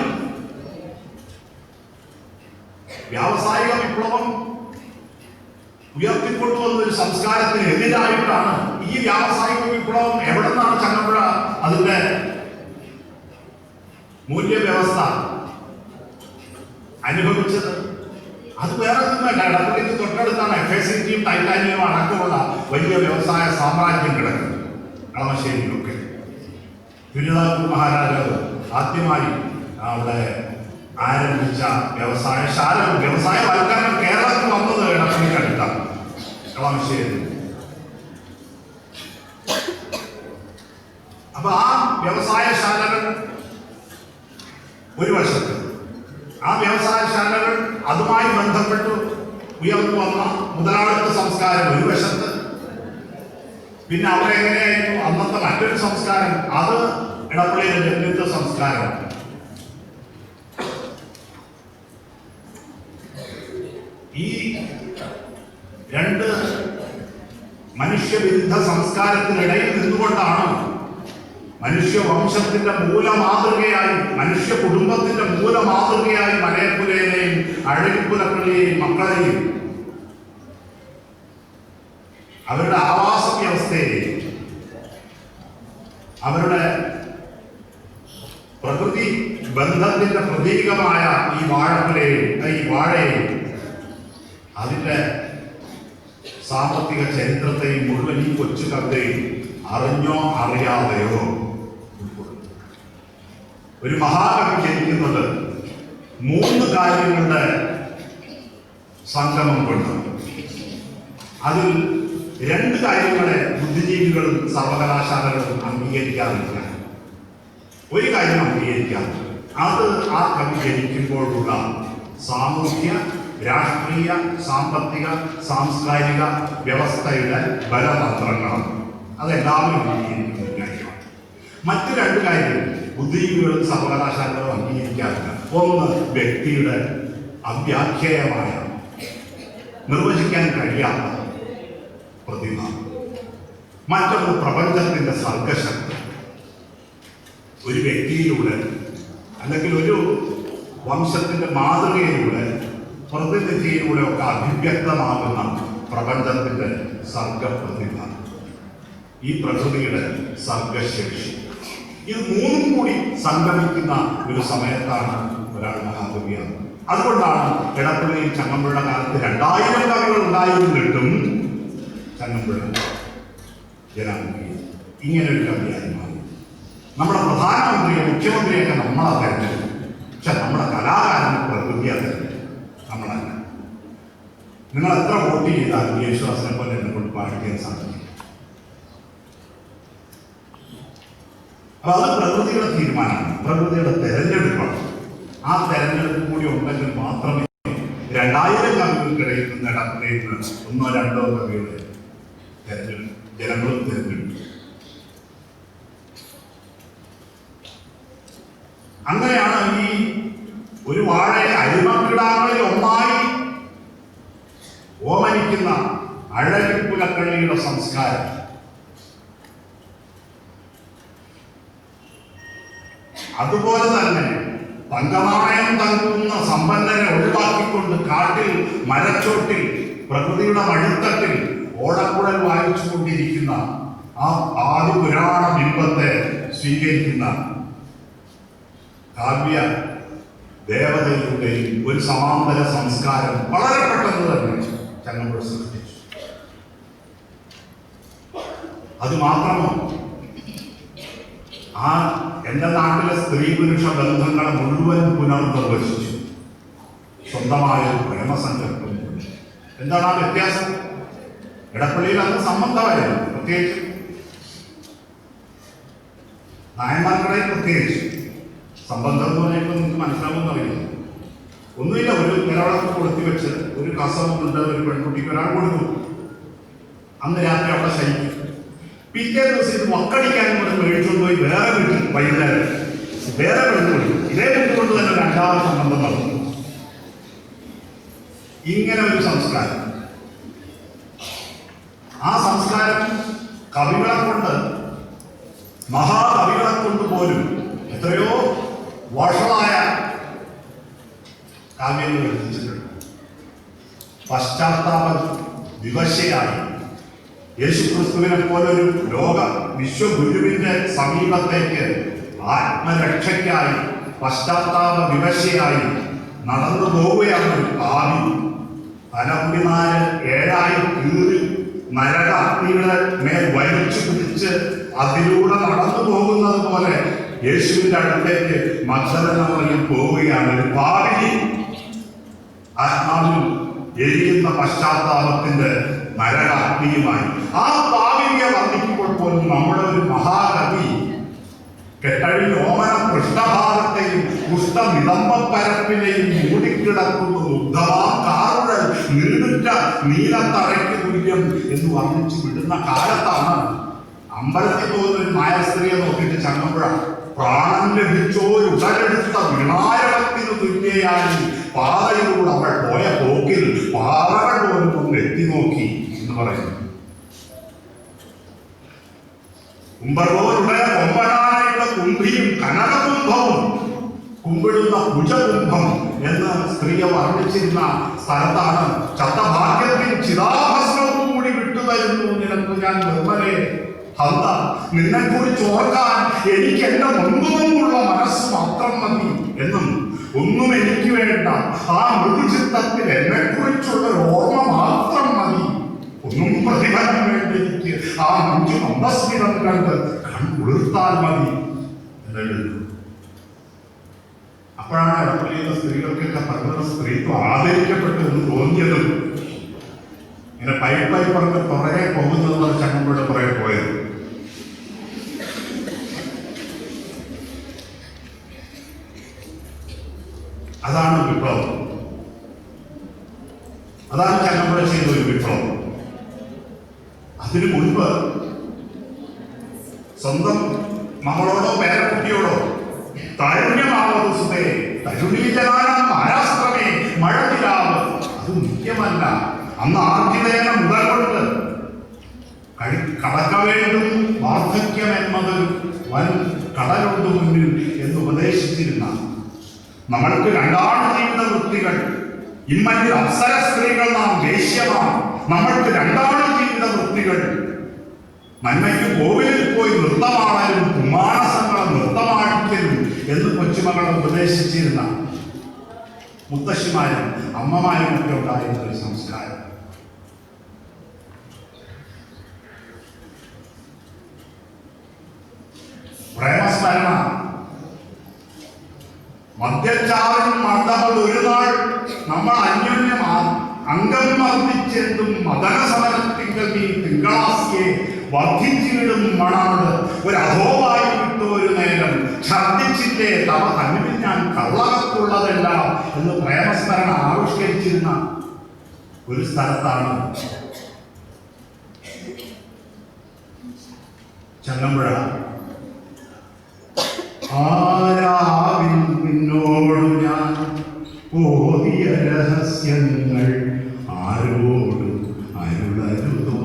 വ്യാവസായിക വിപ്ലവം ഉയർത്തിക്കൊണ്ടുവന്ന ഒരു സംസ്കാരത്തിന് എതിരായിട്ടാണ് ഈ വ്യാവസായിക വിപ്ലവം. എവിടെ നിന്നാണ് ചങ്ങമ്പുഴ അതിന്റെ മൂല്യവ്യവസ്ഥ അനുഭവിച്ചത് അത് വേറെ ഒന്നുമല്ല. ഇടപ്പള്ളിക്ക് തൊട്ടടുത്താണ് FACTയും ടൈറ്റാനിയവും അടക്കമുള്ള വലിയ വ്യവസായ സാമ്രാജ്യം കിടക്കുന്നത്, കളമശ്ശേരിയിലൊക്കെ. തിരുവിതാംകൂർ മഹാരാജാവ് ആദ്യമായി അവിടെ ആരംഭിച്ച വ്യവസായവൽക്കരണം കേരളത്തിൽ വന്നത് ഇടപ്പള്ളിക്കടുത്താണ്, കളമശ്ശേരി. അപ്പൊ ആ വ്യവസായശാലകൾ ഒരു വശത്ത്, ആ വ്യവസായശാലകൾ അതുമായി ബന്ധപ്പെട്ട് ഉയർന്നു വന്ന മുതലാളിത്ത സംസ്കാരം ഒരു വശത്ത്, പിന്നെ അവിടെ എങ്ങനെയായിരുന്നു അന്നത്തെ മറ്റൊരു സംസ്കാരം, അത് ഇടപ്പള്ളിയിലെ ജന്മിത്വ സംസ്കാരം. ഈ രണ്ട് മനുഷ്യവിരുദ്ധ സംസ്കാരത്തിനിടയിൽ നിന്നുകൊണ്ടാണ് മനുഷ്യവംശത്തിന്റെ മൂലമാതൃകയായി, മനുഷ്യ കുടുംബത്തിന്റെ മൂലമാതൃകയായി മലയപ്പുലയെയും അഴകിപ്പുലപ്പള്ളിയെയും മക്കളെയും അവരുടെ ആവാസ വ്യവസ്ഥയെയും അവരുടെ പ്രകൃതി ബന്ധത്തിന്റെ പ്രതീകമായ ഈ വാഴയെയും അതിന്റെ സാമ്പത്തിക ചരിത്രത്തെയും മുഴുവൻ ഈ കൊച്ചു കവിതയും അറിഞ്ഞോ അറിയാതെയോ ഒരു മഹാകവി ജനിക്കുന്നത് 3 കാര്യങ്ങളുടെ സംഗമം കൊണ്ട്. അതിൽ 2 കാര്യങ്ങളെ ബുദ്ധിജീവികളും സർവകലാശാലകളും അംഗീകരിക്കാറില്ല. ഒരു കാര്യം അംഗീകരിക്കാം, അത് ആ കവി ജനിക്കുമ്പോഴുള്ള സാമൂഹ്യ, രാഷ്ട്രീയ, സാമ്പത്തിക, സാംസ്കാരിക വ്യവസ്ഥയുടെ ബലതന്ത്രങ്ങളാണ്. അതെല്ലാവരും അംഗീകരിക്കുന്ന കാര്യമാണ്. മറ്റു 2 കാര്യം ബുദ്ധിജീവികളും സർവകലാശാലകളും അംഗീകരിക്കാറില്ല. ഒന്ന്, വ്യക്തിയുടെ അവ്യാഖ്യേയമായ, നിർവചിക്കാൻ കഴിയാത്ത പ്രതിഭ. മറ്റൊന്ന്, പ്രപഞ്ചത്തിന്റെ സർഗശക്തി. ഒരു വ്യക്തിയിലൂടെ അല്ലെങ്കിൽ ഒരു വംശത്തിന്റെ മാതൃകയിലൂടെ, പ്രതിനിധിയിലൂടെ ഒക്കെ അഭിവ്യക്തമാകുന്ന പ്രപഞ്ചത്തിന്റെ സർഗപ്രതിഭ, ഈ പ്രകൃതിയുടെ സർഗശേഷി. ഇത് 3 കൂടി സംഗമിക്കുന്ന ഒരു സമയത്താണ് ഒരാൾ മഹാകവിയാണ്. അതുകൊണ്ടാണ് ഇടപ്പള്ളിയിൽ ചങ്ങമ്പുഴ കാലത്ത് 2000 കവികൾ ഉണ്ടായിരുന്നിട്ടും ചങ്ങമ്പുഴ ജനാധിപതി ഇങ്ങനൊരു കവിയായി മാറി. നമ്മുടെ പ്രധാനമന്ത്രിയെ, മുഖ്യമന്ത്രിയൊക്കെ നമ്മളെ തെരഞ്ഞെടുക്കും. പക്ഷെ നമ്മുടെ കലാകാരന് പ്രകൃതിയാ തെരഞ്ഞെടുക്കും, നമ്മളല്ല. നിങ്ങൾ എത്ര വോട്ട് ചെയ്താലും യേശുദാസിനെ പോലെ എന്നെ കൊണ്ട് പാടിക്കാൻ സാധിക്കും. അപ്പൊ അത് പ്രകൃതിയുടെ തീരുമാനമാണ്, പ്രകൃതിയുടെ തെരഞ്ഞെടുപ്പാണ്. ആ തെരഞ്ഞെടുപ്പ് കൂടി ഉണ്ടെങ്കിൽ മാത്രമേ 2000 കവികൾക്കിടയിൽ നിന്ന് ഇടപ്പള്ളിയിൽ നിന്ന് 1-2 കവികളെ ജനങ്ങളും തിരഞ്ഞെടുക്കും. അങ്ങനെയാണ് ഈ ഒരു വാഴയെ അരിമക്കിടാങ്ങളിൽ ഒന്നായി ഓമനിക്കുന്ന അഴകിപ്പുലക്കള്ളിയുടെ സംസ്കാരം. അതുപോലെ തന്നെ തങ്കനാണയം തങ്ങുന്ന സമ്പന്നരെ ഒഴിവാക്കിക്കൊണ്ട് കാട്ടിൽ, മരച്ചോട്ടിൽ, പ്രകൃതിയുടെ മഴുത്തട്ടിൽ ഓടക്കുഴൽ വായിച്ചുകൊണ്ടിരിക്കുന്ന ആ ആദിപുരാണ ബിംബത്തെ സ്വീകരിക്കുന്ന കാവ്യ ദേവതയിലൂടെയും ഒരു സമാന്തര സംസ്കാരം വളരെ പെട്ടെന്ന് തന്നെ ചങ്ങമ്പുഴ സൃഷ്ടിച്ചു. അത് മാത്രമോ, ആ എന്റെ നാട്ടിലെ സ്ത്രീ പുരുഷ ബന്ധങ്ങളെ മുഴുവൻ പുനർനിർവചിച്ചു. സ്വന്തമായ ഒരു പ്രേമസങ്കല്പം. എന്താണ് ആ വ്യത്യാസം? ഇടപ്പള്ളിയിൽ അന്ന് സംബന്ധമായിരുന്നു, പ്രത്യേകിച്ച് നായന്മാർക്കിടയിൽ പ്രത്യേകിച്ച് സംബന്ധം എന്ന് പറഞ്ഞിട്ട് നിങ്ങൾക്ക് മനസ്സിലാവുമെന്ന് അറിയില്ല. ഒന്നുമില്ല, ഒരു നിലവിളക്ക് കൊളുത്തി വെച്ച് ഒരു കസവ് കൊണ്ട് ഒരു പെൺകുട്ടിക്ക് ഒരാൾ കൊടുക്കും. അന്ന് രാത്രി അവിടെ ശയിക്കും. പിറ്റേ ദിവസം ഇത് മക്കടിക്കാൻ കൂടെ മേടിച്ചുകൊണ്ട് പോയി വേറെ വീട്ടിൽ വൈകുന്നേരം വേറെ പെണ്ണുകൊണ്ട് ഇതേ വീട്ടുകൊണ്ട് തന്നെ 2ാമത് സംബന്ധം നടന്നു. ഇങ്ങനെ ഒരു സംസ്കാരം. ആ സംസ്കാരം കവികളെ കൊണ്ട്, മഹാകവികളെ കൊണ്ട് പോലും എത്രയോ വഷളായ കാവ്യങ്ങൾ എഴുതിച്ചിട്ടുണ്ട്. പശ്ചാത്താപ വിവശയായി യേശുക്രിസ്തുവിനെ പോലൊരു ലോക വിശ്വഗുരുവിന്റെ സമീപത്തേക്ക് ആത്മരക്ഷയ്ക്കായി പശ്ചാത്താപ വിവശയായി നടന്നു പോവുകയാണ് ഒരു പാവി. തലമുടിനാല് ഏഴായി കീറി നരക അഗ്നിയുടെ മേൽ വലിച്ചു പിടിച്ച് അതിലൂടെ നടന്നു പോകുന്നത് പോലെ യേശുവിന്റെ അടുത്തേക്ക് മഗ്ദലന മറിയം പോവുകയാണ്. ഒരു പാവി ആത്മാവിൽ എരിയുന്ന പശ്ചാത്താപത്തിന്റെ നരക അഗ്നിയുമായി ആ പാവിയെ വർണ്ണിക്കുമ്പോൾ പോലും നമ്മുടെ ഒരു മഹാകവി കെട്ടഴിൽ ഓമന പൃഷ്ഠഭാഗത്തെയും പുഷ്ടനിതമ്പരപ്പിനെയും മൂടിക്കിടക്കുന്ന മുഗ്ധമാം കാറുകൾ നീടുറ്റ നീലത്തറയ്ക്ക് തുല്യം എന്ന് വർണ്ണിച്ചു വിടുന്ന കാലത്താണ് അമ്പലത്തിൽ പോകുന്ന ഒരു നായ സ്ത്രീയെ നോക്കിയിട്ട് ചങ്ങമ്പുഴ പ്രാണൻ ലഭിച്ചോരു ഉടലെടുത്ത വിനായകത്തിന് തുല്യയായി പാതയിലൂടെ അവൾ പോയ പോക്കിൽ പാറകൾ പോലും ഒന്ന് എത്തി നോക്കി എന്ന് പറയുന്നു. കുംഭരോരുടെ കൊമ്പനാനയുടെ കുംഭിയും കനകകുംഭവും കുമ്പിടുന്ന കുജകുംഭം എന്ന് സ്ത്രീയെ വർണ്ണിച്ചിരുന്ന സ്ഥലത്താണ് ചത്തഭാഗ്യത്തിൽ ചിതാഭസ്മവും കൂടി വിട്ടുതരുന്നു നിനക്ക് ഞാൻ നിർമ്മലേ ഹന്ത, നിന്നെ കുറിച്ച് ഓർക്കാൻ എനിക്ക് എന്റെ മുൻപുമുള്ള മനസ്സ് മാത്രം മതി എന്നും ഒന്നും എനിക്ക് വേണ്ട, ആ മൃദുചിത്തത്തിൽ എന്നെ കുറിച്ചുള്ള ഓർമ്മ മാത്രം മതി, ഒന്നും പ്രതിഫലം വേണ്ട എനിക്ക്, ആ മഞ്ജു മന്ദസ്മിതം കണ്ട് കൺകുളിർത്താൽ മതി എന്നെഴുതുന്നു. അപ്പോഴാണ് ഇടപെടുന്ന സ്ത്രീകൾക്കൊക്കെ പലതരം സ്ത്രീത്വം ആദരിക്കപ്പെട്ടു എന്ന് തോന്നിയതും ഇങ്ങനെ പൈപ്പായി പറഞ്ഞ് പുറകെ പോകുന്നത് ചങ്ങമ്പുഴ പുറകെ പോയത്. അതാണ് വിപ്ലവം. അതാണ് ചങ്ങമ്പുഴ ചെയ്ത ഒരു വിപ്ലവം. അതിനു മുൻപ് സ്വന്തം മകളോടോ പേരക്കുട്ടിയോടോ താരുണ്യമാവത് സുതേ തരുണീജനാനം ആരാസ്ത്രമേ മഴതിരാവ്, അത് നിത്യമല്ല, അന്ന് ആർജിതേന മുതൽ കൊണ്ട് കടക്ക വേണ്ടും വാർദ്ധക്യം എന്നത് വൻ കടലുണ്ട് മുന്നിൽ എന്ന് ഉപദേശിച്ചിരുന്ന നമ്മൾക്ക് രണ്ടാണ് ജീവിത വൃത്തികൾ. ഇമ്മറ്റിൽ അപ്സര സ്ത്രീകൾ നാം ദേഷ്യമാണ്, നമ്മൾക്ക് രണ്ടാണ് ജീവിത വൃത്തികൾ. നന്മയ്ക്ക് കോവിലിൽ പോയി നൃത്തമാണലും കുമാരസങ്ങളെ നൃത്തമാടിക്കലും എന്ന് കൊച്ചുമകളെ ഉപദേശിച്ചിരുന്ന മുത്തശ്ശിമാരും അമ്മമാരും ഒക്കെ ഉണ്ടായിരുന്ന ഒരു സംസ്കാരം. പ്രേമസ്മരണ മദ്യച്ചാറിനും മർദ്ദങ്ങൾ ഒരു നാൾ നമ്മൾ അന്യോന്യം അംഗം വർദ്ധിച്ചെന്തും മദന സമരത്തിങ്കൽ നീ തിങ്കളാസിയെ വർദ്ധിച്ചിടും മണാട് ഒരു അധോവായി വിട്ടു ഒരു നേരം ഛർദ്ദിച്ചില്ലേ തവ തന്നിൽ ഞാൻ കള്ളകത്തുള്ളതല്ല എന്ന് പ്രേമസ്മരണ ആവിഷ്കരിച്ചിരുന്ന ഒരു സ്ഥലത്താണ് ചങ്ങമ്പുഴ. ആരാവിൽ നിന്നോട് ഞാൻ ഓതിയ രഹസ്യങ്ങൾ ആരോടും അരുളരുതോ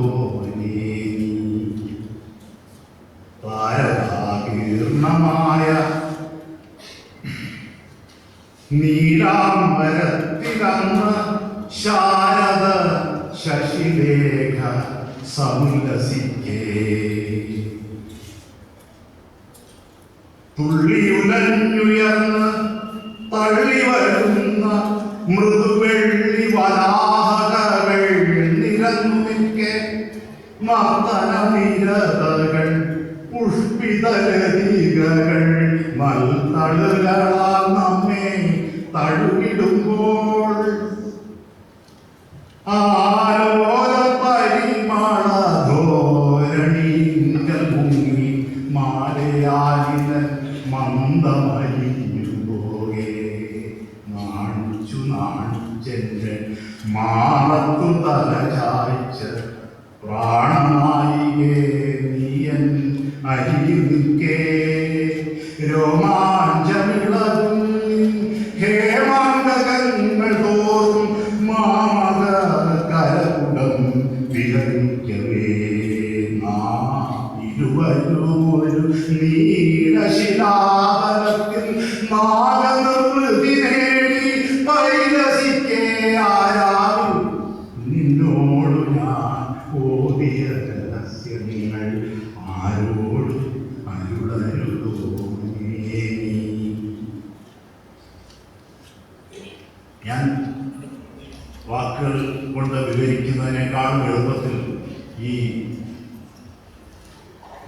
താരകീർണമായ നീലാംബരത്തിലന്ന് ശാരദ ശശിലേഖ സമുല്ലസിക്കേ തുള്ളിയുലഞ്ഞുയർന്ന് തള്ളി വരുന്ന മൃദുവെള്ളി വലാഹകൾ നിരന്നു നിൽക്കെ മർദ്ദന നിരതകൾ പുഷ്പിതലതികൾ മൽത്തളുകളാൽ നമ്മെ തഴുകിടുമ്പോൾ ആലോല പരിമളധോരണിങ്കൽ മുങ്ങി മാലയാലിനൻ മന്ദമരിഞ്ഞുപോകെ നാണിച്ചു നാണിച്ചെന്റെ മാറത്തു തല ചായ്ച്ച പ്രാണനായികേ നീയൻ അരികിൽ നിൽക്കേ രോമാഞ്ചമിളകും ഹേമാന്തകങ്ങൾ തോറും മാമക കരകുടം വിഹരിക്കവേ ഇരുവരും നീലശിലാതലത്തിൽ നാഗനിർവൃതി നേടി പരിരസിക്കേ ആരാവും നിന്നോട് ഞാൻ ഓതിയ രഹസ്യങ്ങൾ ആരോടും അരുളരുതോ ഞാൻ വാക്കുകൾ കൊണ്ട് വിവരിക്കുന്നതിനേക്കാളും എളുപ്പത്തിൽ ഈ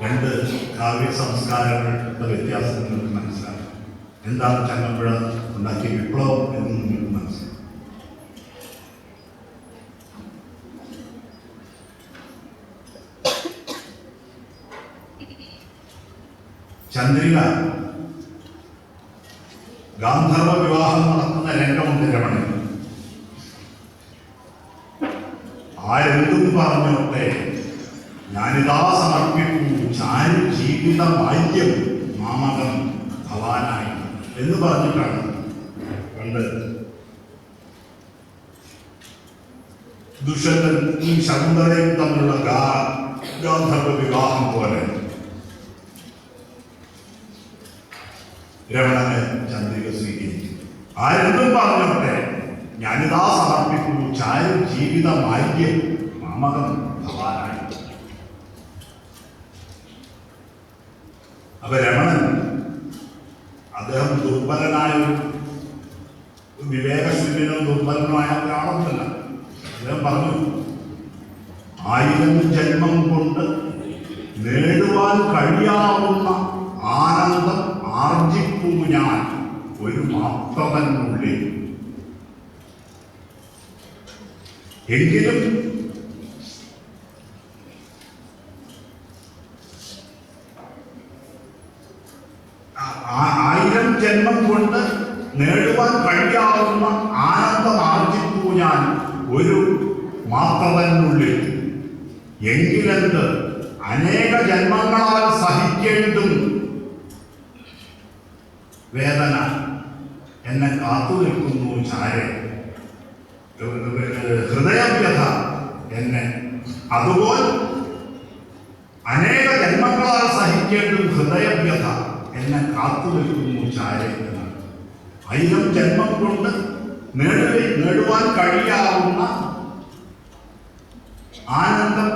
രണ്ട് കാവ്യ സംസ്കാരങ്ങളുടെ വ്യത്യാസം നിങ്ങൾക്ക് മനസ്സിലാക്കും. എന്താണ് ചങ്ങമ്പുഴ ഉണ്ടാക്കിയ വിപ്ലവം എന്ന് നിങ്ങൾക്ക് മനസ്സിലാക്കും. ചന്ദ്രിക ഗാന്ധർവ വിവാഹം നടത്തുന്ന രംഗമുണ്ട് രമണൻ. ആരെന്തും പറഞ്ഞോട്ടെ ഞാനിതാ സമർപ്പിക്കൂ ചാരി ജീവിത മാല്യം മാമകം ഭവാനായി എന്ന് പറഞ്ഞിട്ടാണ് പണ്ട് ദുഷ്യന്തൻ ഈ ശകുന്തളയും തമ്മിലുള്ള ഗാന്ധർവ വിവാഹം പോലെ രമണന് ചന്ദ്രിക സ്വീകരിക്കും. ആരെന്തും പറഞ്ഞോട്ടെ ഞാനിതാ സമർപ്പിക്കുന്നു ചാരി ജീവിത മാല്യം മാമകം ഭവാനായി. അപ്പൊ രമണൻ അദ്ദേഹം ദുർബലനായ വിവേകശൂന്യനോ ദുർബലനായ ഒരാളൊന്നുമല്ല. അദ്ദേഹം പറഞ്ഞു 1000 ജന്മം കൊണ്ട് നേടുവാൻ കഴിയാവുന്ന ആനന്ദം ആർജിപ്പൂ ഞാൻ ഒരു മാത്രതനുള്ളിൽ. എങ്കിലും ആയിരം ജന്മം കൊണ്ട് നേടുവാൻ കഴിയാവുന്ന ആനന്ദം ആർജിപ്പൂ ഞാൻ ഒരു മാത്രതനുള്ളിൽ. എങ്കിലെന്ത് അനേക ജന്മങ്ങളാൽ സഹിക്കേണ്ടും വേദന എന്നെ കാത്തു നിൽക്കുന്നു ചാരെ. ഹൃദയവ്യഥ എന്നെ അതുപോൽ അനേക ജന്മങ്ങളാൽ സഹിക്കേണ്ടും ഹൃദയവ്യഥ എന്നെ കാത്തു നിൽക്കുന്നു ചാരെ എന്നാണ്. 1000 ജന്മം കൊണ്ട് നേടുവാൻ കഴിയാവുന്ന ആനന്ദം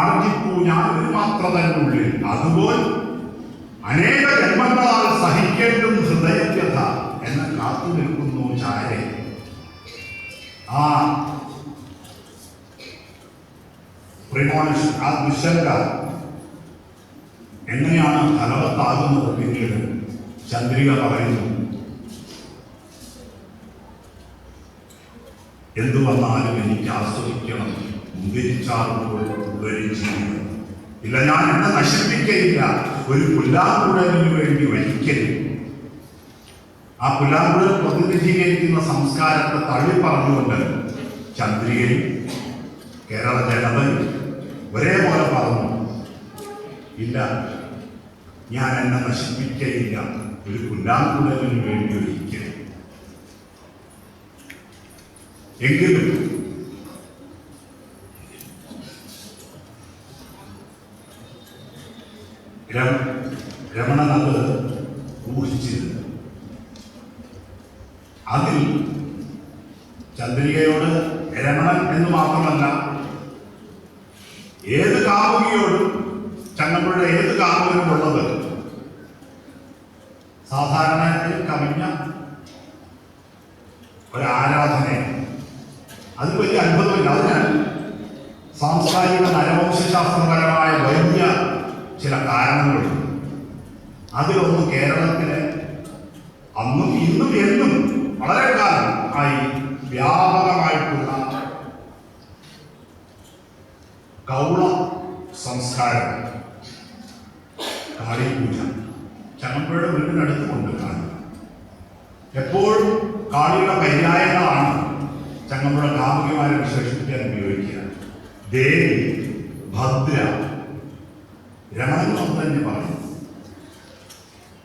ആർജിപ്പൂ ഞാൻ ഒരു മാത്രതനുള്ളിൽ. അതുപോൽ അനേക ജന്മങ്ങളാൽ സഹിക്കേണ്ടും ഹൃദയവ്യഥ എന്നെ കാത്തു നിൽക്കുന്നു ചാരെ. ആ പ്രിമോണിഷൻ, ആ ദുശങ്ക എങ്ങനെയാണ് ഫലവത്താകുന്നത് പിന്നീട് ചന്ദ്രിക പറയുന്നു. എന്തു വന്നാലും എനിക്ക് ആസ്വദിക്കണം മുന്തിരിച്ചാറുമ്പോൾ ഉള്ളൊരു ജീവിതം. ഇല്ല, ഞാൻ എന്നെ നശിപ്പിക്കയില്ല ഒരു പുല്ലാങ്കുഴലിന് വേണ്ടി ഒരിക്കലും. ആ പുല്ലാങ്കുഴൽ പ്രതിനിധീകരിക്കുന്ന സംസ്കാരത്തെ തള്ളി പറഞ്ഞുകൊണ്ട് ചന്ദ്രികയും കേരള ജനതയും ഒരേപോലെ പറഞ്ഞു, ഇല്ല, ഞാൻ എന്നെ നശിപ്പിക്കയില്ല ഒരു പുല്ലാങ്കുഴലിന് വേണ്ടി ഒരിക്കലും. എങ്കിലും രമണൻ അത് ഊഹിച്ചിരുന്നു. അതിൽ ചന്ദ്രികയോട് രമണൻ എന്ന് മാത്രമല്ല ഏത് കാമുകിയോടും ചങ്ങമ്പുഴയുടെ ഏത് കാമുകനുമുള്ളത് സാധാരണയിൽ കവിഞ്ഞ ഒരാരാധനയാണ്. അത് വലിയ അത്ഭുതമില്ല. അതിന് സാംസ്കാരിക നരവംശാസ്ത്രപരമായ വലിയ ചില കാരണങ്ങളുണ്ട്. അതിലൊന്ന് കേരളത്തിലെ അന്നും ഇന്നും എന്നും വളരെ കാലം ആയി വ്യാപകമായിട്ടുള്ള ഗൗള സംസ്കാരം. കാളിപൂജ ചങ്ങമ്പുഴയുടെ വീടിനടുത്തുകൊണ്ട് കാണുക. എപ്പോഴും കാളിയുടെ പര്യായങ്ങളാണ് ചങ്ങമ്പുഴ കാമുകിമാരെ വിശേഷിപ്പിക്കാൻ ഉപയോഗിക്കുക. ദേവി, ഭദ്ര, രമണൻ തന്നെ പറയും.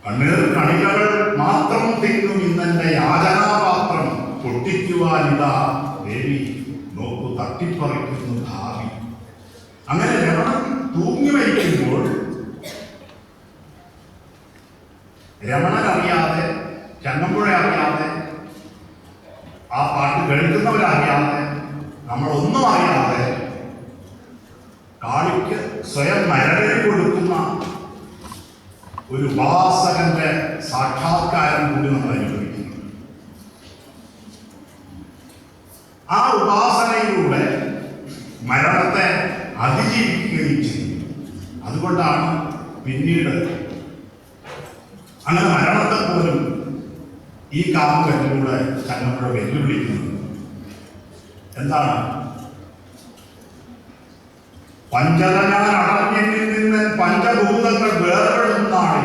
കണ്ണീർ കണികകൾ മാത്രം തിന്നും ഇന്നെന്റെ യാചനാപാത്രം പൊട്ടിക്കുവാനിതാ ദേവി നോക്കു തട്ടിപ്പറിക്കുന്നു ഭാവി. അങ്ങനെ രമണൻ തൂങ്ങി മരിക്കുമ്പോൾ രമണൻ അറിയാതെ, ചങ്ങമ്പുഴ അറിയാതെ, ആ പാട്ട് കേൾക്കുന്നവരറിയാതെ, നമ്മളൊന്നും അറിയാതെ കാളിക്ക് സ്വയം നരകരി കൊടുക്കുന്ന ഒരു ഉപാസകന്റെ സാക്ഷാത്കാരം കൂടി നമ്മൾ അനുഭവിക്കുന്നു. ആ ഉപാസനയിലൂടെ മരണത്തെ അതിജീവിക്കുകയും ചെയ്യും. അതുകൊണ്ടാണ് പിന്നീട് അങ്ങനെ മരണത്തെ പോലും ഈ കാമുകനിലൂടെ ചങ്ങമ്പുഴ വെല്ലുവിളിക്കുന്നത്. എന്താണ്? പഞ്ചത ഞാൻ അടഞ്ഞിൽ നിന്ന് പഞ്ചഭൂതങ്ങൾ വേർപെടുന്നാണ്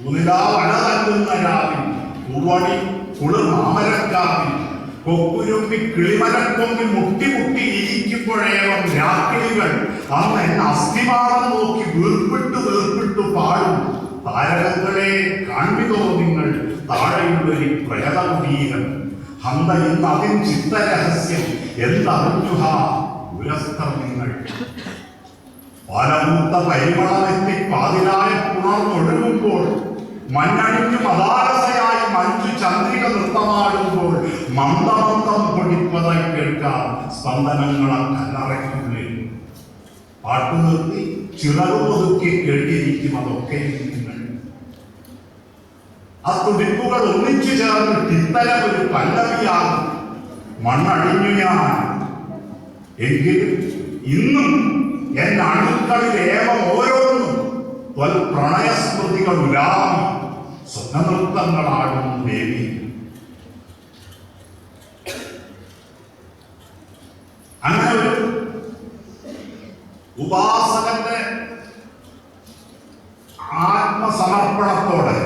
ഉനിലാ വന തല്ലുന്ന രാവിൽ പൂവണി കുളിർ മാമരക്കാവിൽ കൊക്കുരുമ്പി കിളിമരക്കൊമ്പിൽ മുട്ടി മുട്ടി ഇരിക്കുമ്പോഴേവം രാക്കിളികൾ അന്ന് എന്നെ അസ്ഥിമാനം നോക്കി വീർപ്പിട്ടു പാടും. താരകങ്ങളെ കാൺമിതോ നിങ്ങൾ താഴെയുള്ളൊരു പ്രേതകുടീരം ഹന്ത ഇന്ന് അതിൻ ചിത്തരഹസ്യം എന്തറിഞ്ഞുഹ പുരസ്തർ നിങ്ങൾ. പാലമൂത്ത പരിമളമെത്തി പാതിരായ പുണർന്നൊഴുകുമ്പോൾ മഞ്ഞണിഞ്ഞു മദാരസയായി മഞ്ജു ചന്ദ്രിക നൃത്തമാടുമ്പോൾ മന്ദമന്ദം പൊടിപ്പതായി കേൾക്കാം സ്പന്ദനങ്ങളെ കല്ലറയ്ക്കുള്ളിൽ. പാട്ടു നിർത്തി ചിറകുപൊതുക്കി കേട്ടിരിക്കും അതൊക്കെ നിങ്ങൾ. ആ തുടിപ്പുകൾ ഒന്നിച്ചു ചേർന്ന് തിത്തരം ഒരു പല്ലവിയാകും. മണ്ണടിഞ്ഞു ഞാൻ എങ്കിലും ഇന്നും എൻ അണുക്കളിൽ ഏവം ഓരോന്നും പ്രണയസ്മൃതികൾ ഉലാമി സ്വപ്നനൃത്തങ്ങളാടും ദേവി. അങ്ങനെ ഒരു ഉപാസകന്റെ ആത്മസമർപ്പണത്തോടെ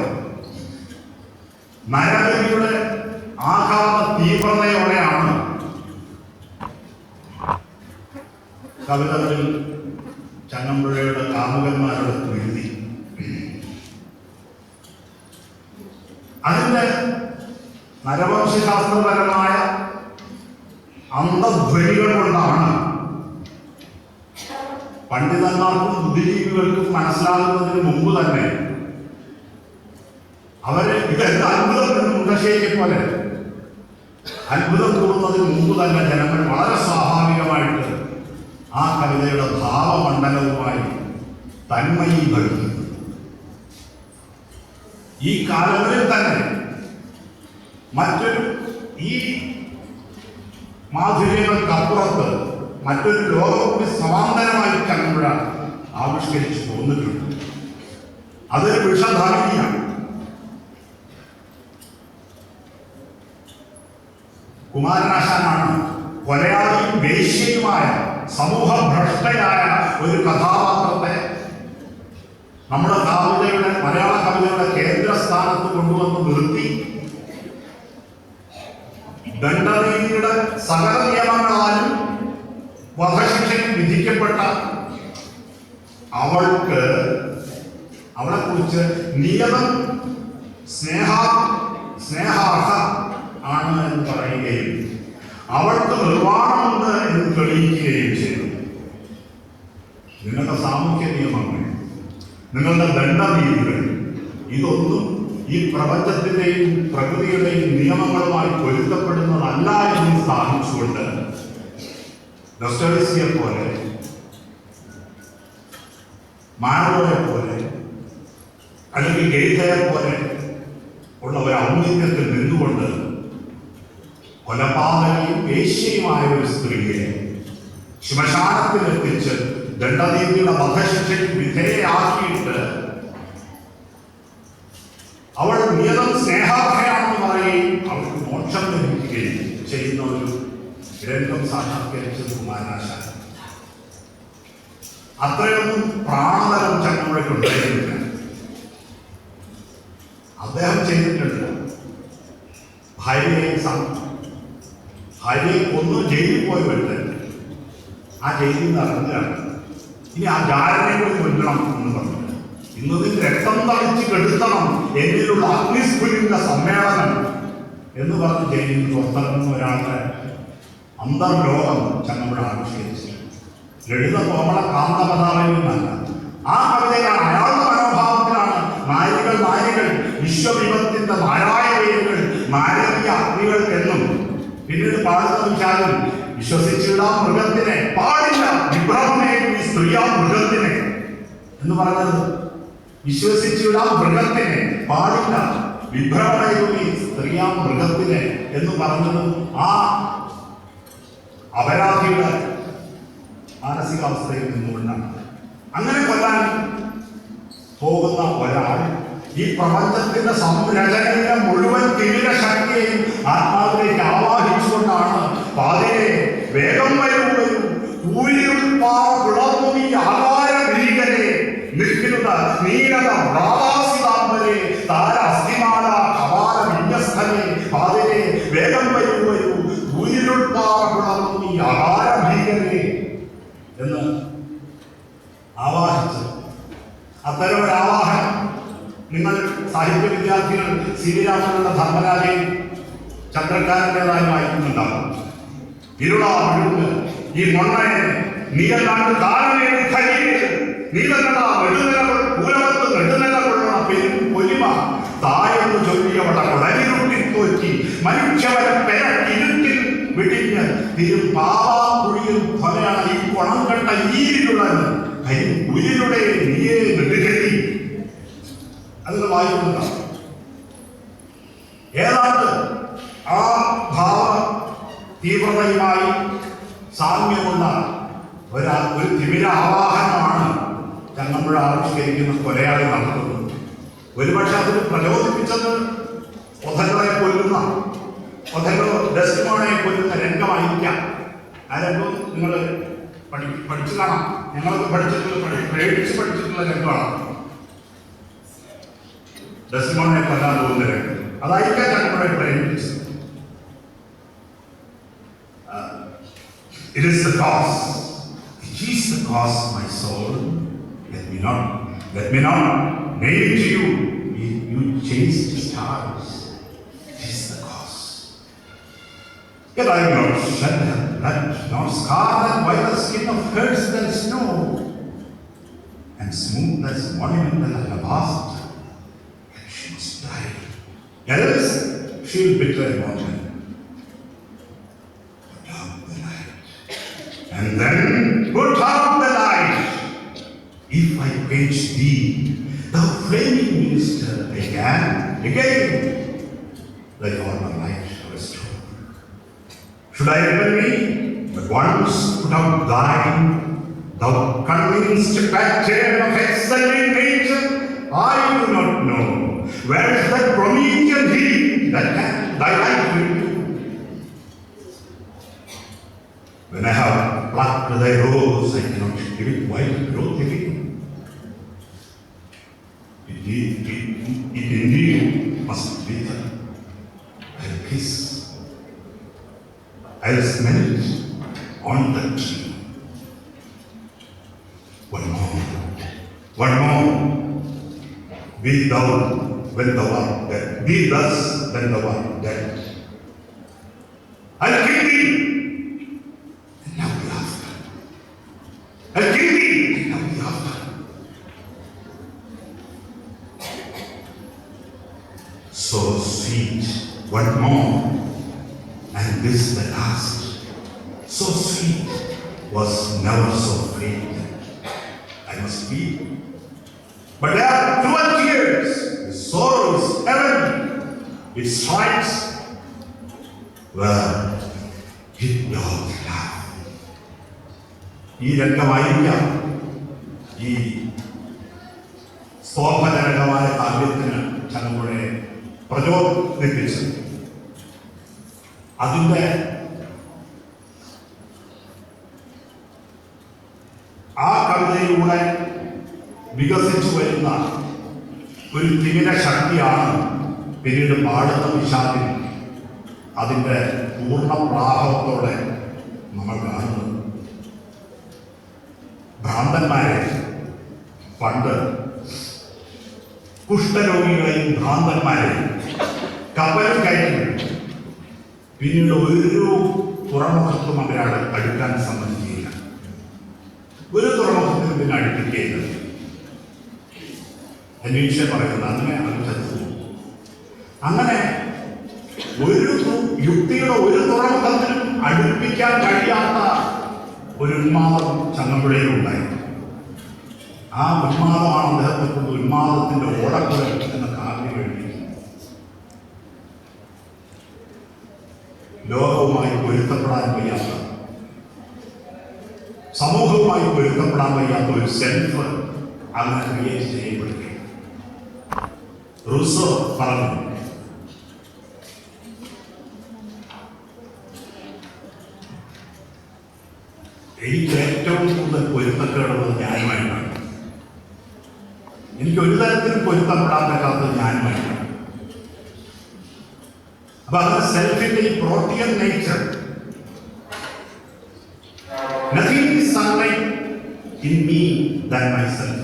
നരകയുടെ ആഘാത തീവ്രതയോടെയാണ് കവിതകളിൽ ചങ്ങമ്പുഴയുടെ കാമുകന്മാരുടെ പ്രീതി. അതിന്റെ നരവംശാസ്ത്രപരമായ അന്തധ്വനികൾ കൊണ്ടാണ് പണ്ഡിതന്മാർക്കും ബുദ്ധിജീവികൾക്കും മനസ്സിലാകുന്നതിന് മുമ്പ് തന്നെ അവര് ഇതെന്ത് അത്ഭുതം എന്ന് മുണ്ടശ്ശേരിയെ പോലെ അത്ഭുതം കൂടുന്നതിന് മുമ്പ് തന്നെ ജനങ്ങൾ വളരെ സ്വാഭാവികമായിട്ട് ആ കവിതയുടെ ഭാവമണ്ഡലവുമായി തന്മയീഭവിക്കുന്നു. ഈ കാലങ്ങളിൽ തന്നെ മറ്റൊരു ഈ മാധുര്യങ്ങൾക്കപ്പുറത്ത് മറ്റൊരു ലോകം കൂടി സമാന്തരമായി ചങ്ങമ്പുഴ ആവിഷ്കരിച്ചു പോന്നിട്ടുണ്ട്. അതൊരു വിഷധാരിയാണ്. കുമാരനാശാനാണ് കൊലയാളിയും വേശ്യയുമായ സമൂഹഭ്രഷ്ടയായ ഒരു കഥാപാത്രത്തെ നമ്മുടെ കവിതയുടെ മലയാള കവിതയുടെ കേന്ദ്രസ്ഥാനത്ത് കൊണ്ടുവന്ന് നിർത്തി ദണ്ഡനീതിയുടെ സകല നിയമങ്ങളാലും വധശിക്ഷയ്ക്ക് വിധിക്കപ്പെട്ട അവളെ കുറിച്ച് നിയമം സ്നേഹാർഹ ആണ് എന്ന് പറയുകയും അവൾക്ക് നിർവ്വാണമുണ്ട് എന്ന് തെളിയിക്കുകയും ചെയ്തു. നിങ്ങളുടെ സാമൂഹ്യ നിയമങ്ങൾ, നിങ്ങളുടെ ദണ്ഡനീതികൾ ഇതൊന്നും ഈ പ്രപഞ്ചത്തിന്റെയും പ്രകൃതിയുടെയും നിയമങ്ങളുമായി പൊരുത്തപ്പെടുന്നതല്ല എന്ന് സ്ഥാപിച്ചുകൊണ്ട് ദോസ്റ്റോയവ്സ്കിയെ പോലെ, മാർലോയെ പോലെ അല്ലെങ്കിൽ ഗെയ്തയെ പോലെ ഉള്ള ഒരു ഔന്നിത്യത്തിൽ നിന്നുകൊണ്ട് കൊലപാതകയും വേശ്യയുമായ ഒരു സ്ത്രീയെ ശ്മശാനത്തിലെത്തിച്ച് ദണ്ഡനീതിയുടെ വധശിക്ഷയ്ക്ക് വിധേയയാക്കിയിട്ട് അവൾ നിയതം സ്നേഹാർഹയാണെന്ന് പറയുകയും അവൾക്ക് മോക്ഷം ലഭിക്കുകയും ചെയ്യുന്ന ഒരു ഗ്രന്ഥം സാക്ഷാത്കരിച്ചത് കുമാരനാശാൻ. അത്രയൊന്നും പ്രാണതരം ചങ്ങമ്പുഴയ്ക്കുണ്ടായിരുന്നില്ല. അദ്ദേഹം ചെയ്തിട്ടുണ്ട്. ഭാര്യയെ കൊന്നു ജയിലിൽ പോയി വരുന്നത്, ആ ജയിലിൽ നിന്ന് ഇറങ്ങുകയാണ്. ഇനി ആ ജാരനെ കൂടി കൊല്ലണം എന്ന് പറഞ്ഞു. ഇന്നതിന് രക്തം തളിച്ച് കെടുത്തണം എന്നിലുള്ള അഗ്നിസ്ഫുലിംഗ സമ്മേളനം എന്ന് പറഞ്ഞ് ജയിലിൽ നിന്ന് പുറത്തിറങ്ങുന്ന ഒരാളുടെ അന്തർലോകം ചങ്ങമ്പുഴ ആവിഷ്കരിച്ചു. ലളിത കോമള കാന്തപതാവിൽ നിന്നല്ല, ആ കവിതയിലാണ്, അയാളുടെ മനോഭാവത്തിലാണ് നാരികൾ വിശ്വവിപത്തിന്റെ നാരായ വേരുകൾ നാരകീയ അഗ്നികൾ എന്നും പിന്നീട് പാടുന്ന വിചാരം വിശ്വസിച്ചിടാം മൃഗത്തിനെ പാടില്ല വിഭ്രമമേകും ഈ സ്ത്രീയാ മൃഗത്തിനെ എന്ന് പറഞ്ഞത്. വിശ്വസിച്ചിടാം മൃഗത്തിനെ പാടില്ല വിഭ്രമമേകും ഈ സ്ത്രീയാ മൃഗത്തിനെ എന്ന് പറഞ്ഞത് ആ അപരാധിയുടെ മാനസികാവസ്ഥയിൽ നിന്നുകൊണ്ടാണ്. അങ്ങനെ കൊല്ലാൻ പോകുന്ന ഒരാൾ ഈ പ്രപഞ്ചത്തിന്റെ സംരചനയുടെ മുഴുവൻ തിമിര ശക്തിയെയും ആത്മാവിലേക്ക് ആവാഹിച്ചുകൊണ്ടാണ് പാതിരെ വേഗം വരൂ പിളർന്നു ഈ ആകാര ഭീകരെ നിൽക്കുന്നത് നീരത പ്രാവാസിതാംബരെ താര അസ്ഥിമാല കപാല വിന്യസ്ഥനെ പാതിരെ വേഗം വരൂ ഊരിലുൾപ്പാറ പിളർന്നു ഈ ആകാര ഭീകരെ എന്ന് ആവാഹിച്ചു. അത്തരം ഒരു ആവാഹനം നിങ്ങൾ സാഹിത്യ വിദ്യാർത്ഥികൾ സി വി രാമനുള്ള ധർമ്മരാജയും ചന്ദ്രക്കാരൻ്റെതായി വായിക്കുന്നുണ്ടാവും. ഇരുളാവിടുന്ന് ഈ മൊണ്ണയെ നീയല്ലാണ്ട് താരമേറി കഴിയത് നീലനട നെടുനിലകൾ പൂരവത്ത് നെടുനില കൊള്ളണ പെരും പൊലിമ തായെന്ന് ചൊല്ലിയവള കൊടലിരുട്ടി തോറ്റി മനുഷ്യവരെ പെരക്കിരുട്ടിൽ വിടിഞ്ഞ് തിരും പാവാക്കുഴിയിൽ ധ്വനയാണ് ഈ കുണം കണ്ട ഈരിലുള്ളത് ഉയിരിലുടെ നീയെ നെടുകരി. അതിന് വായിക്കുന്നുണ്ടാവും. ഏതാണ്ട് ആ ഭാവ തീവ്രതയുമായി സാമ്യമുള്ള ഒരു തിമിര ആവാഹനമാണ് ചങ്ങമ്പുഴ ആവിഷ്കരിക്കുന്ന കൊലയാളി നടത്തുന്നത്. ഒരുപക്ഷെ അതിന് പ്രചോദിപ്പിച്ചത് ഒഥല്ലോയെ കൊല്ലുന്ന ഡെസ്റ്റിമോണയെ കൊല്ലുന്ന രംഗമായിരിക്കാം. ആ രംഗം നിങ്ങൾ പഠിച്ചു കാണാം. ഞങ്ങളൊക്കെ പേടിച്ച് പഠിച്ചിട്ടുള്ള രംഗമാണ് ഡെസ്റ്റിമോണയെ കൊല്ലാൻ പോകുന്ന രംഗം. അതായിരിക്കാം ചങ്ങമ്പുഴയെ പ്രേരിപ്പിച്ചത്. It is the cause. It is the cause, my soul. Let me not name it to you. You chased the stars. It is the cause. Yet I will not shed her blood, nor scar that whiter skin of hers than snow, and smooth as monument than alabaster. Yet she must die. Else she will betray mortal. And then put out the light. If I quench thee, thou flaming minister, again, thy former light restore. Should I rebel me, but once put out thine, thou convinced pattern of excelling nature, I do not know where is that Promethean heat that thy light will do. When I have plucked thy rose, I cannot give it wild growth again. It indeed must wither. I'll kiss, I'll smell it on the tree. One more. Be thou when thou art dead. Be thus when thou art dead. I'll kill thee. So sweet, one more, and this the last. So sweet was never so great. I must weep, but there are cruel tears. The sorrow is heaven. It strikes where it does laugh. ഈ രംഗമായിരിക്കാം ഈ സ്തോഭജനകമായ കാവ്യത്തിന് ചങ്ങമ്പുഴയെ പ്രചോദിപ്പിച്ചത്. അതിൻ്റെ ആ കവിതയിലൂടെ വികസിച്ചു വരുന്ന ഒരു തിമിര ശക്തിയാണ് പിന്നീട് പാടുന്ന വിഷാദിൽ അതിൻ്റെ പൂർണ്ണ പ്രാഭവത്തോടെ നമ്മൾ കാണുന്നത്. ഭ്രാന്തന്മാരെ പണ്ട് കുഷ്ഠരോഗികളെയും ഭ്രാന്തന്മാരെയും കപ്പലിൽ കയറ്റി പിന്നീട് ഒരു തുറമുഖത്തും അവരെ അടുക്കാൻ സമ്മതിക്കുകയില്ല. ഒരു തുറമുഖത്തിനും പിന്നെ അടുപ്പിക്കുകയില്ല. അന്വേഷിച്ച് പറയുന്നത് അങ്ങനെ അനുസരിച്ചു. അങ്ങനെ ഒരു യുക്തിയുടെ ഒരു തുറമുഖത്തിനും അടുപ്പിക്കാൻ കഴിയാത്ത ഒരു ഉന്മാദം ചങ്ങമ്പുഴയിലുണ്ടായി. ആ ഉന്മാദമാണ് അദ്ദേഹത്തെ കൊണ്ട് ഉന്മാദത്തിന്റെ ഓടക്കുഴൽ എന്ന കാവ്യം എഴുതി. ലോകവുമായി പൊരുത്തപ്പെടാൻ വയ്യാത്ത സമൂഹവുമായി പൊരുത്തപ്പെടാൻ വയ്യാത്ത ഒരു സെൽഫ് അങ്ങനെ ക്രിയേറ്റ് ചെയ്യപ്പെടുകയാണ്. റൂസോ പറഞ്ഞു, എനിക്ക് ഏറ്റവും കൂടുതൽ പൊരുത്തക്കേടുള്ളത് ഞാനുമായിട്ടാണ്. എനിക്ക് ഒരു തരത്തിലും പൊരുത്തപ്പെടാൻ പറ്റാത്തത് ഞാനുമായിട്ടാണ്. അപ്പൊ അത് സെൽഫിന്റെ ഈ പ്രോട്ടിയൻ nature, nothing is unlike in me than myself,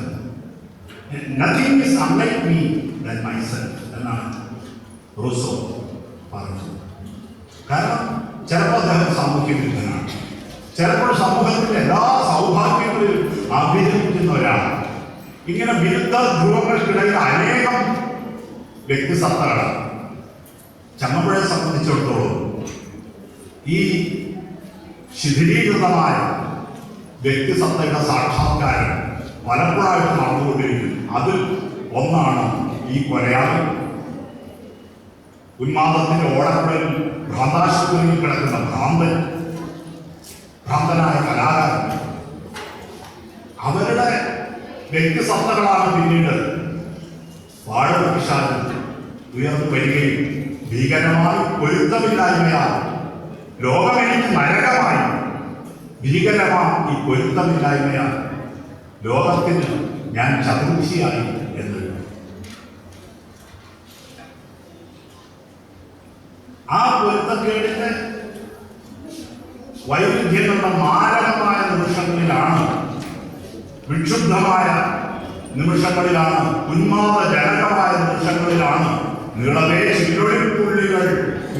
nothing is unlike me than myself എന്നാണ് റൂസോ പറഞ്ഞത്. കാരണം ചിലപ്പോൾ അദ്ദേഹം സാമൂഹ്യ വിരുദ്ധനാണ്, ചിലപ്പോൾ സമൂഹത്തിന്റെ എല്ലാ സൗഭാഗ്യങ്ങളിലും അഭിനയിക്കുന്ന ഒരാളാണ്. ഇങ്ങനെ വിരുദ്ധ ധ്രുവങ്ങൾക്കിടയിൽ അനേകം വ്യക്തിസത്തകളാണ്. ചങ്ങമ്പുഴയെ സംബന്ധിച്ചിടത്തോളം ഈ ശിഥിലീകൃതമായ വ്യക്തിസത്തയുടെ സാക്ഷാത്കാരം പലപ്പോഴായിട്ട് നടന്നുകൊണ്ടിരിക്കുന്നു. അതിൽ ഒന്നാണ് ഈ കൊലയാളി. ഉന്മാദത്തിന്റെ ഓടക്കുഴൽ ഭ്രാന്താശുപത്രിയിൽ കിടക്കുന്ന ഭ്രാന്തനായ കലാകാരൻ. അവരുടെ വ്യക്തിസത്തകളാണ് പിന്നീട് വാഴവൃക്ഷാലിൽ ഉയർന്നു വരികയും ഭീകരമായി പൊരുത്തമില്ലായ്മയാൽ ലോകമെനിക്ക് നരകമായി, ഭീകരമായി ഈ പൊരുത്തമില്ലായ്മയാൽ ലോകത്തിന് ഞാൻ ചതുർച്ചിയായി എന്ന്. ആ പൊരുത്തക്കേടിന്റെ വൈവിധ്യങ്ങളുടെ മാരകമായ നിമിഷങ്ങളിലാണ്, വിക്ഷുബ്ധമായ നിമിഷങ്ങളിലാണ്, ഉന്മാദജനകമായ നിമിഷങ്ങളിലാണ് നീളവേ ചില്ലൊളിപ്പുള്ളികൾ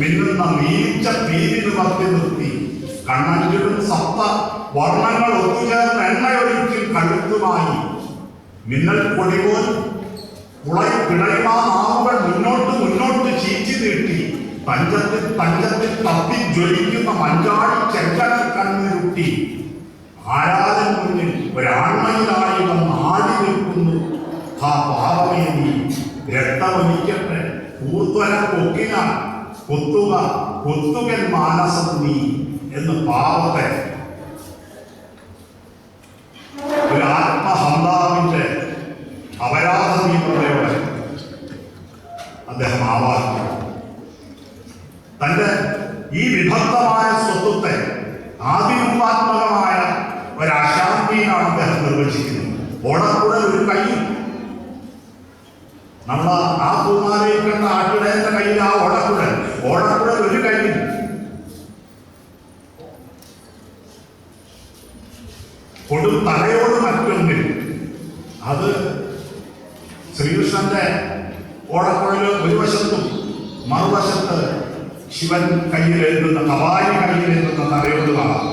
മിന്നുന്ന നീച്ച തീരി നിവർത്തി നിർത്തി കണ്ണഞ്ചിടും സപ്ത വർണ്ണങ്ങൾ ഒത്തുചേർന്ന് എണ്ണയൊഴിക്കും കഴുത്തുമായി മിന്നൽ പൊടിപോൽ പിളയുമാ നാവുകൾ മുന്നോട്ട് ചീച്ചി നീട്ടി തഞ്ചത്തിൽ തപ്പി ജ്വലിക്കുന്ന മഞ്ചാടി ചെങ്കടൽ കണ്ണിരുട്ടി ആരാധന മുന്നിൽ ഒരാൺമയിലായി വന്ന് ആടി നിൽക്കുന്നു. ആ പാവമേ നീ രക്തമൊലിക്കട്ടെ കൂർത്തല കൊക്കിന കൊത്തുകൻ മാനസം നീ എന്ന് പാവത്തെ ഒരു ആത്മഹന്താവിന്റെ അപരാധ തീവ്രതയോടെ അദ്ദേഹം ആവാഹിക്കുന്നു. തന്റെ ഈ വിഭക്തമായ സ്വത്വത്തെ ആദിരൂപാത്മകമായ ഒരശാന്തിയിലാണ് അദ്ദേഹം നിർവചിക്കുന്നത്. ഓടക്കുഴൽ ഒരു കയ്യിൽ, നമ്മൾ ആ പൂമാലയിൽ കണ്ട ആട്ടിടേന്റെ കയ്യിൽ ആ ഓടക്കുഴൽ ഒരു കയ്യിൽ, കൊടും തലയോട് മറ്റൊന്നിൽ. അത് ശ്രീകൃഷ്ണന്റെ ഓടക്കുഴൽ ഒരു വശത്തും മറുവശത്ത് ശിവൻ കയ്യിലെഴുതുന്ന കവാലി കയ്യിലെഴുതുന്ന തലയോട് കാണാം.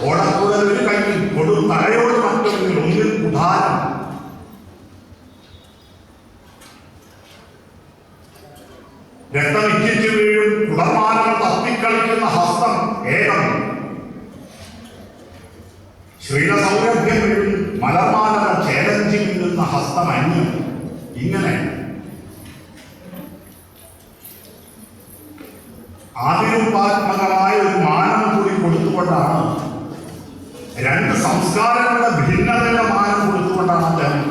ഓടക്കുഴൽ ഒരു കയ്യിൽ, കൊടും തലയോട് മറ്റൊന്നിൽ, ഒന്നിൽ കുധാരം. രക്തമിറ്റിച്ചു വീഴും കുടമാനങ്ങൾ തപ്പിക്കളിക്കുന്ന ഹസ്തം ഏകം. ശ്രീലസൗരഭ്യം വീഴും മലമാലകൾ ചേലഞ്ചി വീഴുന്ന ഹസ്തം അന്യം. ഇങ്ങനെ ആദിരൂപാത്മകമായ ഒരു മാനം കൂടി കൊടുത്തുകൊണ്ടാണ്, രണ്ട് സംസ്കാരങ്ങളുടെ ഭിന്നതയുടെ മാനം കൊടുത്തുകൊണ്ടാണ് അദ്ദേഹം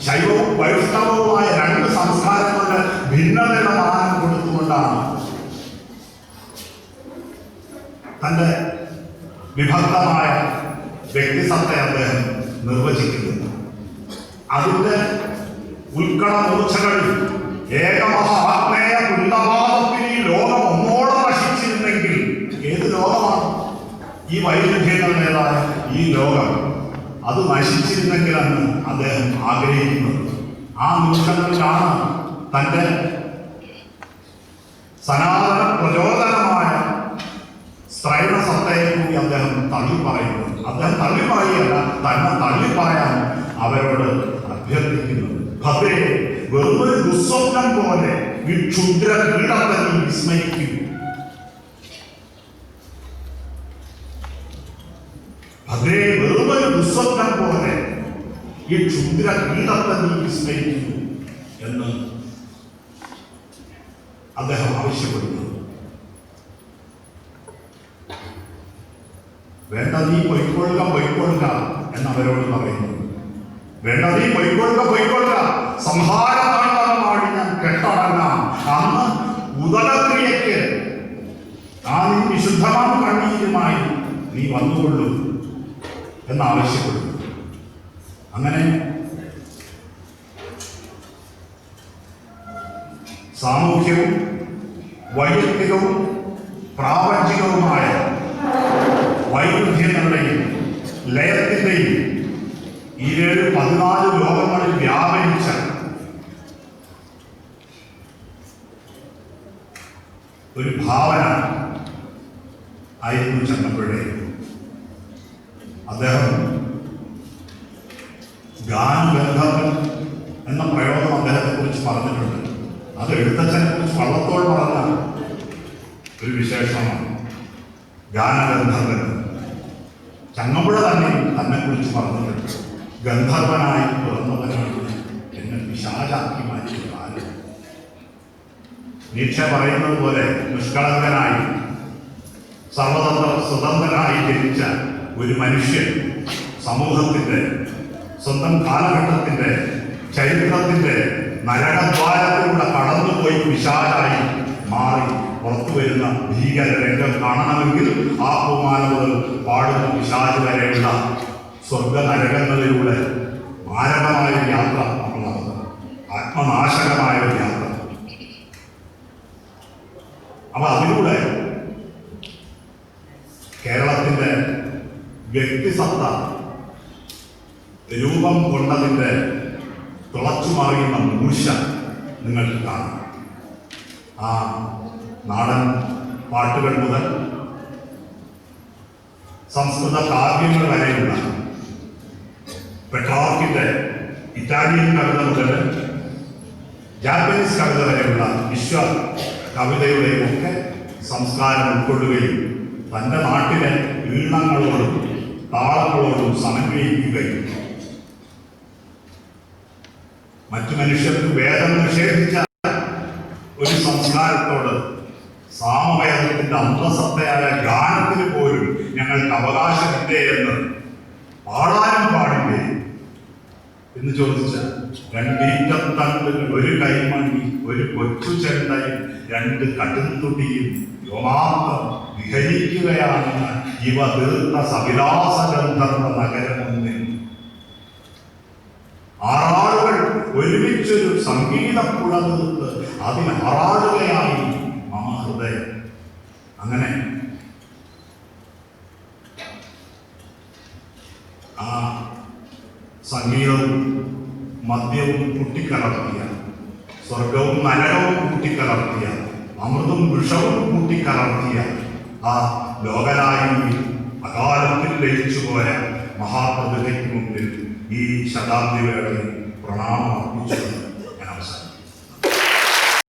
ശൈവവും വൈഷ്ണവവുമായ രണ്ട് സംസ്കാരങ്ങളുടെ ഭിന്നതയുടെ മാനം കൊടുത്തുകൊണ്ടാണ് തന്റെ വിഭക്തമായ വ്യക്തിസത്തെ അദ്ദേഹം നിർവചിക്കുന്നത്. അതിന്റെ ഉത്കടമൂർച്ചകളിൽ ഏകമഹാത്മേയ കുണ്ടവാദത്തിൽ ഈ ലോകം ഒന്നോളം നശിച്ചിരുന്നെങ്കിൽ, ഏത് ലോകമാണ് ഈ വൈരുദ്ധ്യങ്ങളുടേതായ ഈ ലോകം, അത് നശിച്ചിരുന്നെങ്കിലെന്ന് അദ്ദേഹം ആഗ്രഹിക്കുന്നത്. ആ നിമിഷങ്ങളിലാണ് തന്റെ സനാതന പ്രചോദനമായ സ്ത്രൈണസത്തയെ കൂടി അദ്ദേഹം തള്ളിപ്പറയുന്നു. അദ്ദേഹം തള്ളിപ്പറയുകയല്ല, തന്നെ തള്ളിപ്പറയാൻ അവരോട് അഭ്യർത്ഥിക്കുന്നു. ഭദ്രേ, വെറുമൊരു ദുസ്വപ്നം പോലെ ഈ ക്ഷുദ്ര ക്രീഡത്തെ നീ വിസ്മയിക്കും. ഭദ്രേ, വെറുമൊരു ദുസ്വപ്നം പോലെ ഈ ക്ഷുദ്ര ക്രീഡത്തെ നീ വിസ്മയിക്കുന്നു എന്ന് അദ്ദേഹം ആവശ്യപ്പെടുന്നു. വേണ്ട നീ പൊയ്ക്കൊള്ളുക പൊയ്ക്കൊള്ളുക എന്നവരോട് പറയുന്നു. വേണ്ട നീ പൊയ്ക്കൊള്ളുക പൊയ്ക്കൊള്ളുക, സംഹാരതാണ്ഡവമാടി ഞാൻ കെട്ടടങ്ങാം. അന്ന് ഉദരക്രിയയ്ക്ക് ആ നീ വിശുദ്ധമായ കണ്ണീരുമായി നീ വന്നുകൊള്ളൂ എന്നാവശ്യപ്പെടുന്നു. അങ്ങനെ സാമൂഹ്യവും വൈയക്തികവും പ്രാപഞ്ചികവുമായ വൈരുദ്ധ്യങ്ങളുടെയും ലയത്തിൻ്റെയും ഈ 14 ലോകങ്ങളിൽ വ്യാപരിച്ച ഒരു ഭാവന ആയിരുന്നു ചങ്ങമ്പുഴ. അദ്ദേഹം ഗാനഗന്ധർവൻ എന്ന പ്രയോഗം അദ്ദേഹത്തെ കുറിച്ച് പറഞ്ഞിട്ടുണ്ട്. അത് എഴുത്തച്ഛനെ കുറിച്ച് വള്ളത്തോൾ പറഞ്ഞ ഒരു വിശേഷമാണ്. ഗാനഗന്ധർവൻ ചങ്ങമ്പുഴ തന്നെ കുറിച്ച് പറഞ്ഞിട്ടുണ്ട്. ഗന്ധർവനായി പിറന്നവനാണ് എന്നെ പിശാചാക്കി മാറ്റിയ കാലം. നീച്ച പറയുന്നത് പോലെ നിഷ്കളങ്കനായി സ്വതന്ത്രനായി ജനിച്ച ഒരു മനുഷ്യൻ സമൂഹത്തിന്റെ സ്വന്തം കാലഘട്ടത്തിന്റെ ചരിത്രത്തിന്റെ നരകദ്വാരത്തിലൂടെ കടന്നുപോയി പിശാചായി മാറി പുറത്തു വരുന്ന ഭീകര രംഗം കാണണമെങ്കിൽ ആ പൂമാനകൾ പാടുന്ന പിശാച് വരെയുള്ള സ്വർഗ നരകങ്ങളിലൂടെ മാരകമായ ഒരു യാത്ര നമ്മൾ നടത്തും, ആത്മനാശകമായ ഒരു യാത്ര. അപ്പൊ അതിലൂടെ കേരളത്തിന്റെ വ്യക്തിസത്ത രൂപം കൊണ്ടതിന്റെ തുളച്ചുമറിയുന്ന മൂശ നിങ്ങൾക്ക് കാണാം. ആ നാടൻ പാട്ടുകൾ മുതൽ സംസ്കൃത കാവ്യങ്ങൾ വരെയുള്ള പെട്രാർക്കിന്റെ ഇറ്റാലിയൻ കവിത മുതൽ ജാപ്പനീസ് കവിത വരെയുള്ള വിശ്വ കവിതയുടെയും ഒക്കെ സംസ്കാരം ഉൾക്കൊള്ളുകയും തൻ്റെ നാട്ടിലെ ഈണങ്ങളോടും താളങ്ങളോടും സമന്വയിക്കുകയും മറ്റു മനുഷ്യർക്ക് വേദം നിഷേധിച്ച ഒരു സംസ്കാരത്തോട് സാമവേദത്തിന്റെ അന്തസത്തയായ ഗാനത്തിന് പോലും ഞങ്ങൾക്ക് അവകാശമില്ലേ എന്ന് പാടാനും പാടില്ലേ എന്ന് ചോദിച്ച 2 ഈറ്റത്തണ്ടുകൾ, ഒരു കൈമണി, ഒരു കൊച്ചു ചെണ്ടയും 2 കടുംതുടിയും യോമാത്രം വിഹരിക്കുകയാണ് ഇവ തീർത്ത സവിലാസഗന്ധർവ നഗരമൊന്നിൽ. ആറാളുകൾ ഒരുമിച്ചൊരു സംഗീതപ്പുഴ തീർത്ത് അതിന് ആറാടുകയായി മമ ഹൃദയം. അങ്ങനെ ആ സംഗീതവും മദ്യവും കൂട്ടിക്കലർത്തിയ, സ്വർഗവും നരകവും കൂട്ടിക്കലർത്തിയ, അമൃതും വിഷവും കൂട്ടിക്കലർത്തിയ ആ ലോകനായി അകാലത്തിൽ ലയിച്ചുപോയ മഹാപ്രതിഭയ്ക്ക് മുമ്പിൽ ഈ ശതാബ്ദി വേളയിൽ പ്രണാമം അർപ്പിച്ചു.